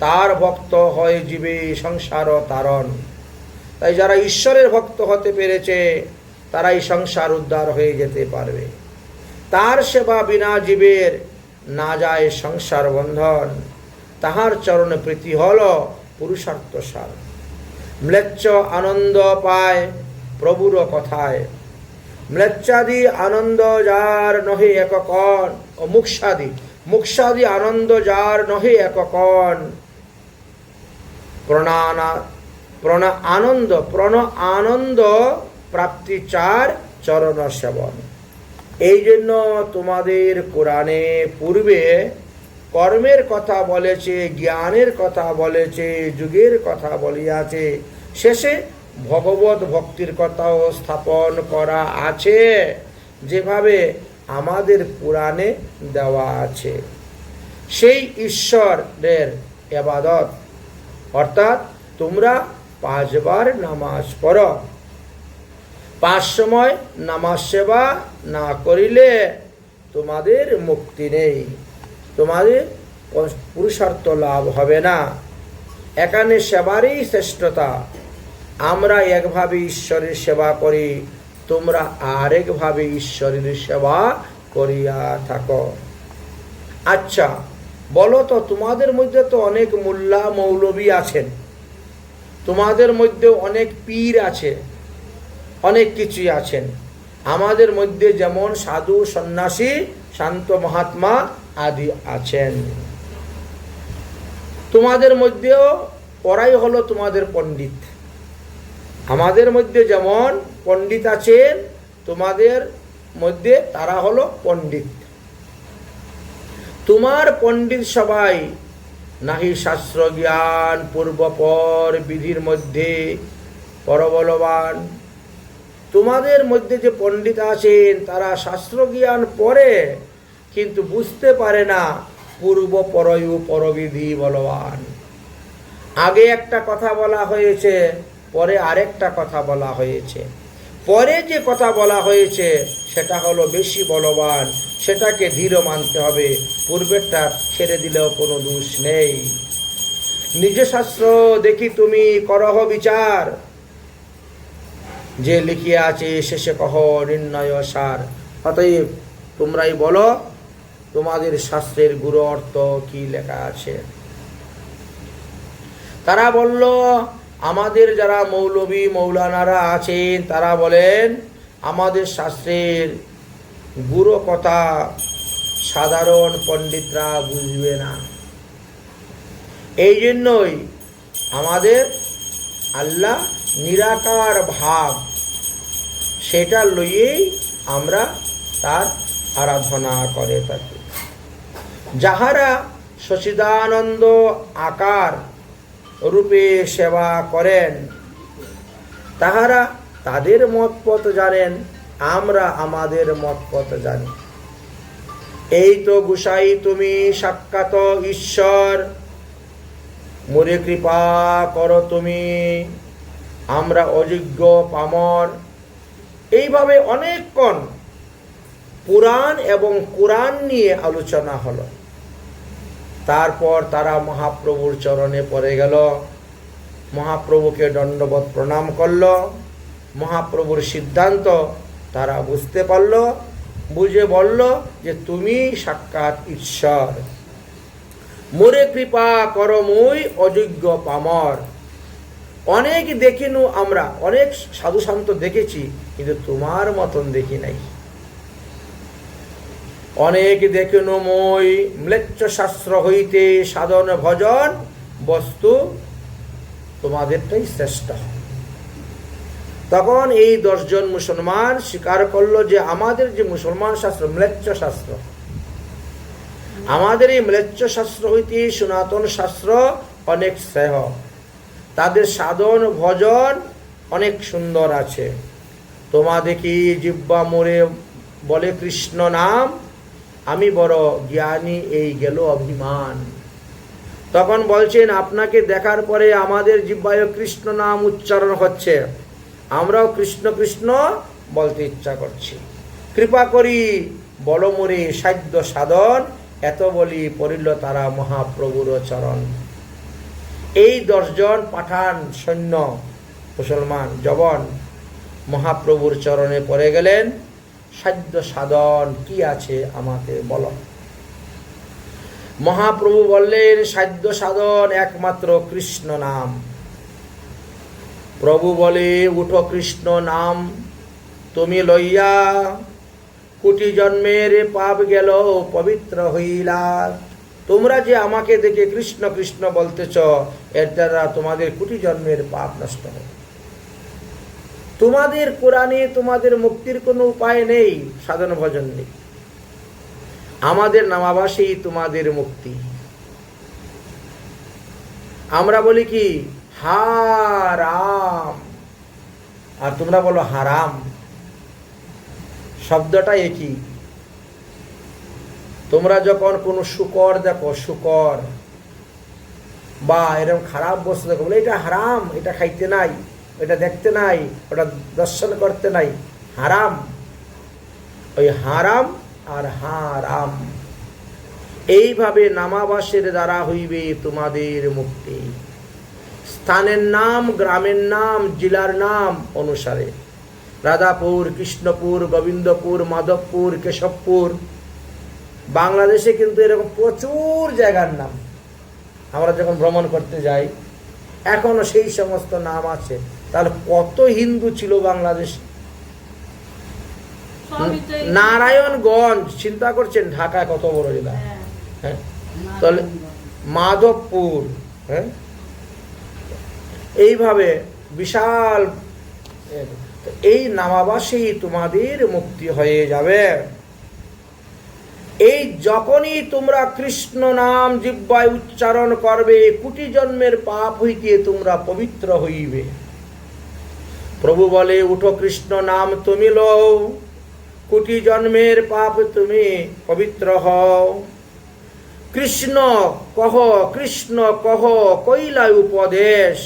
তার ভক্ত হয় জীবে সংসার তারণ। তাই যারা ঈশ্বরের ভক্ত হতে পেরেছে তারাই সংসার উদ্ধার হয়ে যেতে পারবে। তার সেবা বিনা জীবের না যায় সংসার বন্ধন। তাহার চরণ প্রীতি হল পুরুষার্থ সার। ম্লেচ্ছ আনন্দ পায় প্রভুর কথায়, ম্লেচ্ছাদি আনন্দ যার নহে এককণ, ও মুক্ষাদি আনন্দ যার নহে এককণ। আনন্দ প্রাপ্তি চার চরণ সেবন। এই জন্য তোমাদের কোরআনে পূর্বে কর্মের কথা বলেছে, জ্ঞানের কথা বলেছে, যুগের কথা বলিয়াছে, শেষে ভগবত ভক্তির কথাও স্থাপন করা আছে, যেভাবে আমাদের পুরাণে দেওয়া আছে। সেই ঈশ্বরের ইবাদত, অর্থাৎ তোমরা 5 বার নামাজ পড়ো। 5 সময় নামাজ সেবা না করিলে তোমাদের মুক্তি নেই, তোমাদের পুরুষার্থ লাভ হবে না। এখানে সেবারই শ্রেষ্ঠতা। আমরা একভাবে ঈশ্বরের সেবা করি, তোমরা আরেকভাবে ঈশ্বরের সেবা করিয়া থাকো। আচ্ছা বলো তো, তোমাদের মধ্যে তো অনেক মোল্লা মৌলবী আছেন, তোমাদের মধ্যে অনেক পীর আছে, অনেক কিছুই আছেন। আমাদের মধ্যে যেমন সাধু সন্ন্যাসী শান্ত মহাত্মা আদি আছেন। তোমাদের মধ্যেও ওরাই হলো তোমাদের পণ্ডিত। আমাদের মধ্যে যেমন পণ্ডিত আছেন, তোমাদের মধ্যে তারা হলো পণ্ডিত। তোমার পণ্ডিত সবাই নাহি শাস্ত্র জ্ঞান পূর্বপর বিধির মধ্যে পরবলবান। তোমাদের মধ্যে যে পণ্ডিত আছেন তারা শাস্ত্র জ্ঞান পড়ে, কিন্তু বুঝতে পারে না পূর্ব পরয়ু পরবিধি বলবান। আগে একটা কথা বলা হয়েছে, পরে আরেকটা কথা বলা হয়েছে। পরে যে কথা বলা হয়েছে সেটা হলো বেশি বলবান, সেটাকে ধীর মানতে হবে, পূর্বেরটা ছেড়ে দিলেও কোনো দোষ নেই। নিজ শাস্ত্র দেখি তুমি করহ বিচার, যে লিখিয়া আছে শেষে কহ নির্ণয় সার। অতএব তোমরাই বলো তোমাদের শাস্ত্রের গুরু অর্থ কি লেখা আছে। তারা বলল, আমাদের যারা মৌলবী মৌলানারা আছেন তারা বলেন আমাদের শাস্ত্রের গুরু কথা সাধারণ পণ্ডিতরা বুঝবে না, এই জন্যই আমাদের আল্লাহ নিরাকার ভাব সেটা লইয়েই আমরা তার আরাধনা করে থাকি। যাহারা সচিদানন্দ আকার রূপে সেবা করেন তাহারা তাদের মতপথ জানেন, আমরা আমাদের মতপথ জানি। এই তো গোসাই তুমি সাক্ষাৎ ঈশ্বর, মোরে কৃপা করো তুমি, আমরা অযোগ্য পামর। এইভাবে অনেকক্ষণ পুরাণ এবং কোরআন নিয়ে আলোচনা হলো। তারপর তারা মহাপ্রভুর চরণে পড়ে গেল, মহাপ্রভুকে দণ্ডবত প্রণাম করল। মহাপ্রভুর সিদ্ধান্ত তারা বুঝতে পারল, বুঝে বলল যে তুমি সাক্ষাৎ ঈশ্বর, মোরে কৃপা করো মুই অযোগ্য পামর। অনেক দেখিনু আমরা, অনেক সাধু সন্ত দেখেছি, কিন্তু তোমার মতন দেখি নাই। অনেক দেখিনু মই ম্লেচ্ছ শাস্ত্র হইতে সাধন ভজন বস্তু, তোমাদেরটাই শ্রেষ্ঠ। তখন এই 10 জন মুসলমান স্বীকার করলো যে আমাদের যে মুসলমান শাস্ত্র ম্লেচ্ছ শাস্ত্র, আমাদের এই ম্লেচ্ছ শাস্ত্র হইতে সনাতন শাস্ত্র অনেক শ্রেয়, তাদের সাধন ভজন অনেক সুন্দর আছে। তোমাদের কি জিহ্বা মোরে বলে কৃষ্ণ নাম, আমি বড় জ্ঞানী এই গেল অভিমান। তখন বলছেন আপনাকে দেখার পরে আমাদের জিহ্বায় কৃষ্ণ নাম উচ্চারণ হচ্ছে, আমরাও কৃষ্ণ কৃষ্ণ বলতে ইচ্ছা করছি, কৃপা করি বল মোরে সাধ্য সাধন। এত বলি পড়িল তারা মহাপ্রভুর চরণ। এই 10 জন পাঠান সৈন্য মুসলমান জবন মহাপ্রভুর চরণে পড়ে গেলেন, সাধ্য সাধন কি আছে আমাকে বলো। মহাপ্রভু বললেন সাধ্য সাধন একমাত্র কৃষ্ণ নাম। প্রভু বলে উঠো কৃষ্ণ নাম তুমি লইয়া, কোটি জন্মের পাপ গেল পবিত্র হইলা। তোমরা যে আমাকে দেখে কৃষ্ণ কৃষ্ণ বলতেছ, এর দ্বারা তোমাদের কোটি জন্মের পাপ নষ্ট হবে। তোমাদের কোরআনে তোমাদের মুক্তির কোনো উপায় নেই, সাধন ভজন নেই, আমাদের নামাবাসেই তোমাদের মুক্তি। আমরা বলি কি হা রাম, আর তোমরা বলো হারাম, শব্দটা একই। তোমরা যখন কোনো শুকর দেখো, শুকর বা এরকম খারাপ বস্তু দেখো, বলে এটা হারাম, এটা খাইতে নাই, এটা দেখতে নাই, ওটা দর্শন করতে নাই, হারাম। ওই হারাম আর হারাম, এইভাবে নামাবাসের দ্বারা হইবে তোমাদের মুক্তি। স্থানের নাম, গ্রামের নাম, জেলার নাম অনুসারে, রাধাপুর, কৃষ্ণপুর, গোবিন্দপুর, মাধবপুর, কেশবপুর, বাংলাদেশে কিন্তু এরকম প্রচুর জায়গার নাম। আমরা যখন ভ্রমণ করতে যাই এখনো সেই সমস্ত নাম আছে। তাহলে কত হিন্দু ছিল বাংলাদেশে। নারায়ণগঞ্জ, চিন্তা করছেন ঢাকা কত বড় জেলা, হ্যাঁ, তাহলে মাধবপুর, হ্যাঁ, এইভাবে বিশাল। এই নামাবাসেই তোমাদের মুক্তি হয়ে যাবে। এই যখনই তোমরা কৃষ্ণ নাম জিহ্বায় উচ্চারণ করবে, কোটি জন্মের পাপ হইতে তোমরা পবিত্র হইবে। প্রভু বলে উঠো কৃষ্ণ নাম তুমি লও, কোটি জন্মের পাপ তুমি পবিত্র হও। কৃষ্ণ কহ, কৃষ্ণ কহ কইলাই উপদেশ,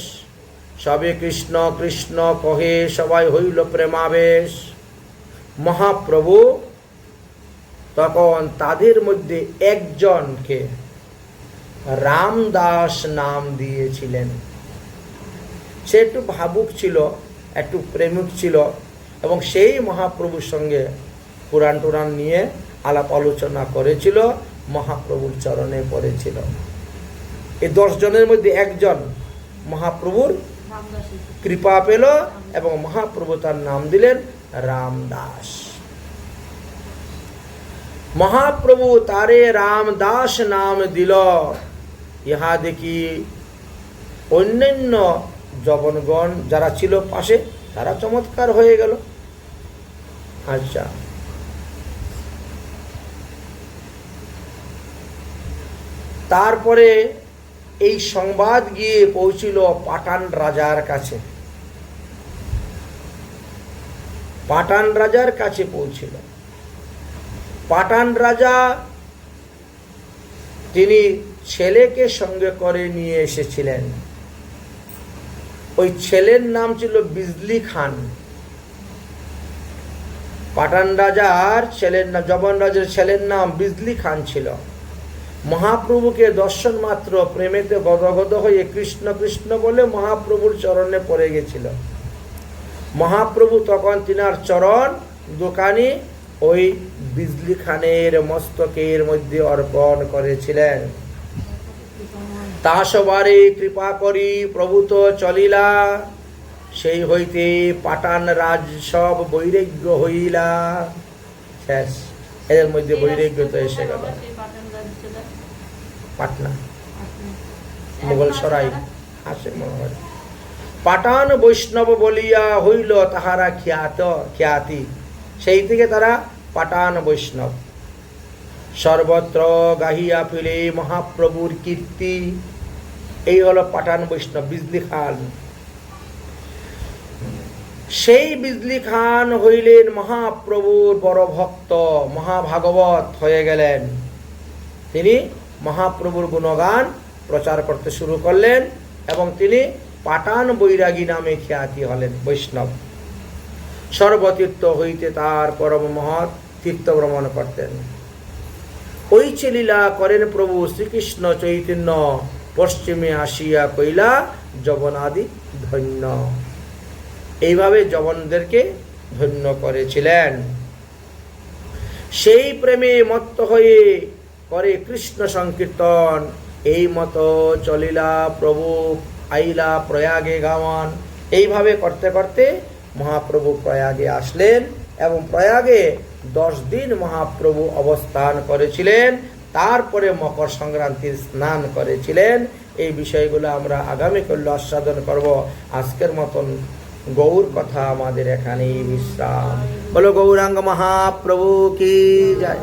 সবে কৃষ্ণ কৃষ্ণ কহে সবাই হইল প্রেমাবেশ। মহাপ্রভু তখন তাদের মধ্যে একজনকে রামদাস নাম দিয়েছিলেন। সে একটু ভাবুক ছিল, একটু প্রেমিক ছিল এবং সেই মহাপ্রভুর সঙ্গে পুরাণ টুরাণ নিয়ে আলাপ আলোচনা করেছিল, মহাপ্রভুর চরণে পড়েছিল। এই 10 জনের মধ্যে একজন মহাপ্রভুর কৃপা পেল এবং মহাপ্রভু তার নাম দিলেন রামদাস। মহাপ্রভু তারে রামদাস নাম দিল। ইহা দেখি অন্যান্য জবনগণ যারা ছিল পাশে তারা চমৎকার হয়ে গেল। আচ্ছা, তারপরে এই সংবাদ গিয়ে পৌঁছিল পাটান রাজার কাছে। পাটান রাজার কাছে পৌঁছিল। পাটান রাজা তিনি ছেলেকে সঙ্গে করে নিয়ে এসেছিলেন। ওই ছেলের নাম ছিল বিজলি খান। পাটান রাজার ছেলের নাম, জবন রাজার ছেলের নাম বিজলি খান ছিল। মহাপ্রভুকে দর্শন মাত্র প্রেমেতে গদগদ হয়ে কৃষ্ণ কৃষ্ণ বলে মহাপ্রভুর চরণে পড়ে গেছিল। মহাপ্রভু তখন তিনার চরণ দোকানি ওই বিজলি খানের মস্তকের মধ্যে অর্পণ করেছিলেন। তা সবারে কৃপা করি প্রভু তো চলিলা, সেই হইতে পাটান রাজ সব বৈরাগ্য হইলা। শেষ, এদের মধ্যে বৈরাগ্য তো এসে গেল। পাটনা, মোগল সরাই আসে মনে হয়। পাটান বৈষ্ণব বলিয়া হইল তাহারা খ্যাতি, সেই থেকে তারা পাটান বৈষ্ণব। সর্বত্র গাহিয়া ফিরে মহাপ্রভুর কীর্তি। এই হলো পাটান বৈষ্ণব, বিজলি খান। সেই বিজলি খান হইলেন মহাপ্রভুর বড় ভক্ত, মহাভাগবত হয়ে গেলেন। তিনি মহাপ্রভুর গুণগান প্রচার করতে শুরু করলেন এবং তিনি পাটান বৈরাগী নামে খ্যাতি হলেন, বৈষ্ণব। সর্বতীর্থ হইতে তার পরম মহৎ তীর্থ ভ্রমণ করতেন। ঐচে লীলা করেন প্রভু শ্রীকৃষ্ণ চৈতন্য, পশ্চিমে আসিয়া কইলা যবনাদি ধন্য। এইভাবে যবনদেরকে ধন্য করেছিলেন। সেই প্রেমে মত্ত হয়ে করে কৃষ্ণ সংকীর্তন। এই মতো চলিলা প্রভু আইলা প্রয়াগে গাওয়ান। এইভাবে করতে করতে মহাপ্রভু প্রয়াগে আসলেন এবং প্রয়াগে 10 দিন মহাপ্রভু অবস্থান করেছিলেন। তারপরে মকর সংক্রান্তির স্নান করেছিলেন। এই বিষয়গুলো আমরা আগামীকাল আস্বাদন করব। আজকের মতন গৌর কথা আমাদের এখানেই বিশ্রাম। বলো গৌরাঙ্গ মহাপ্রভু কি জয়।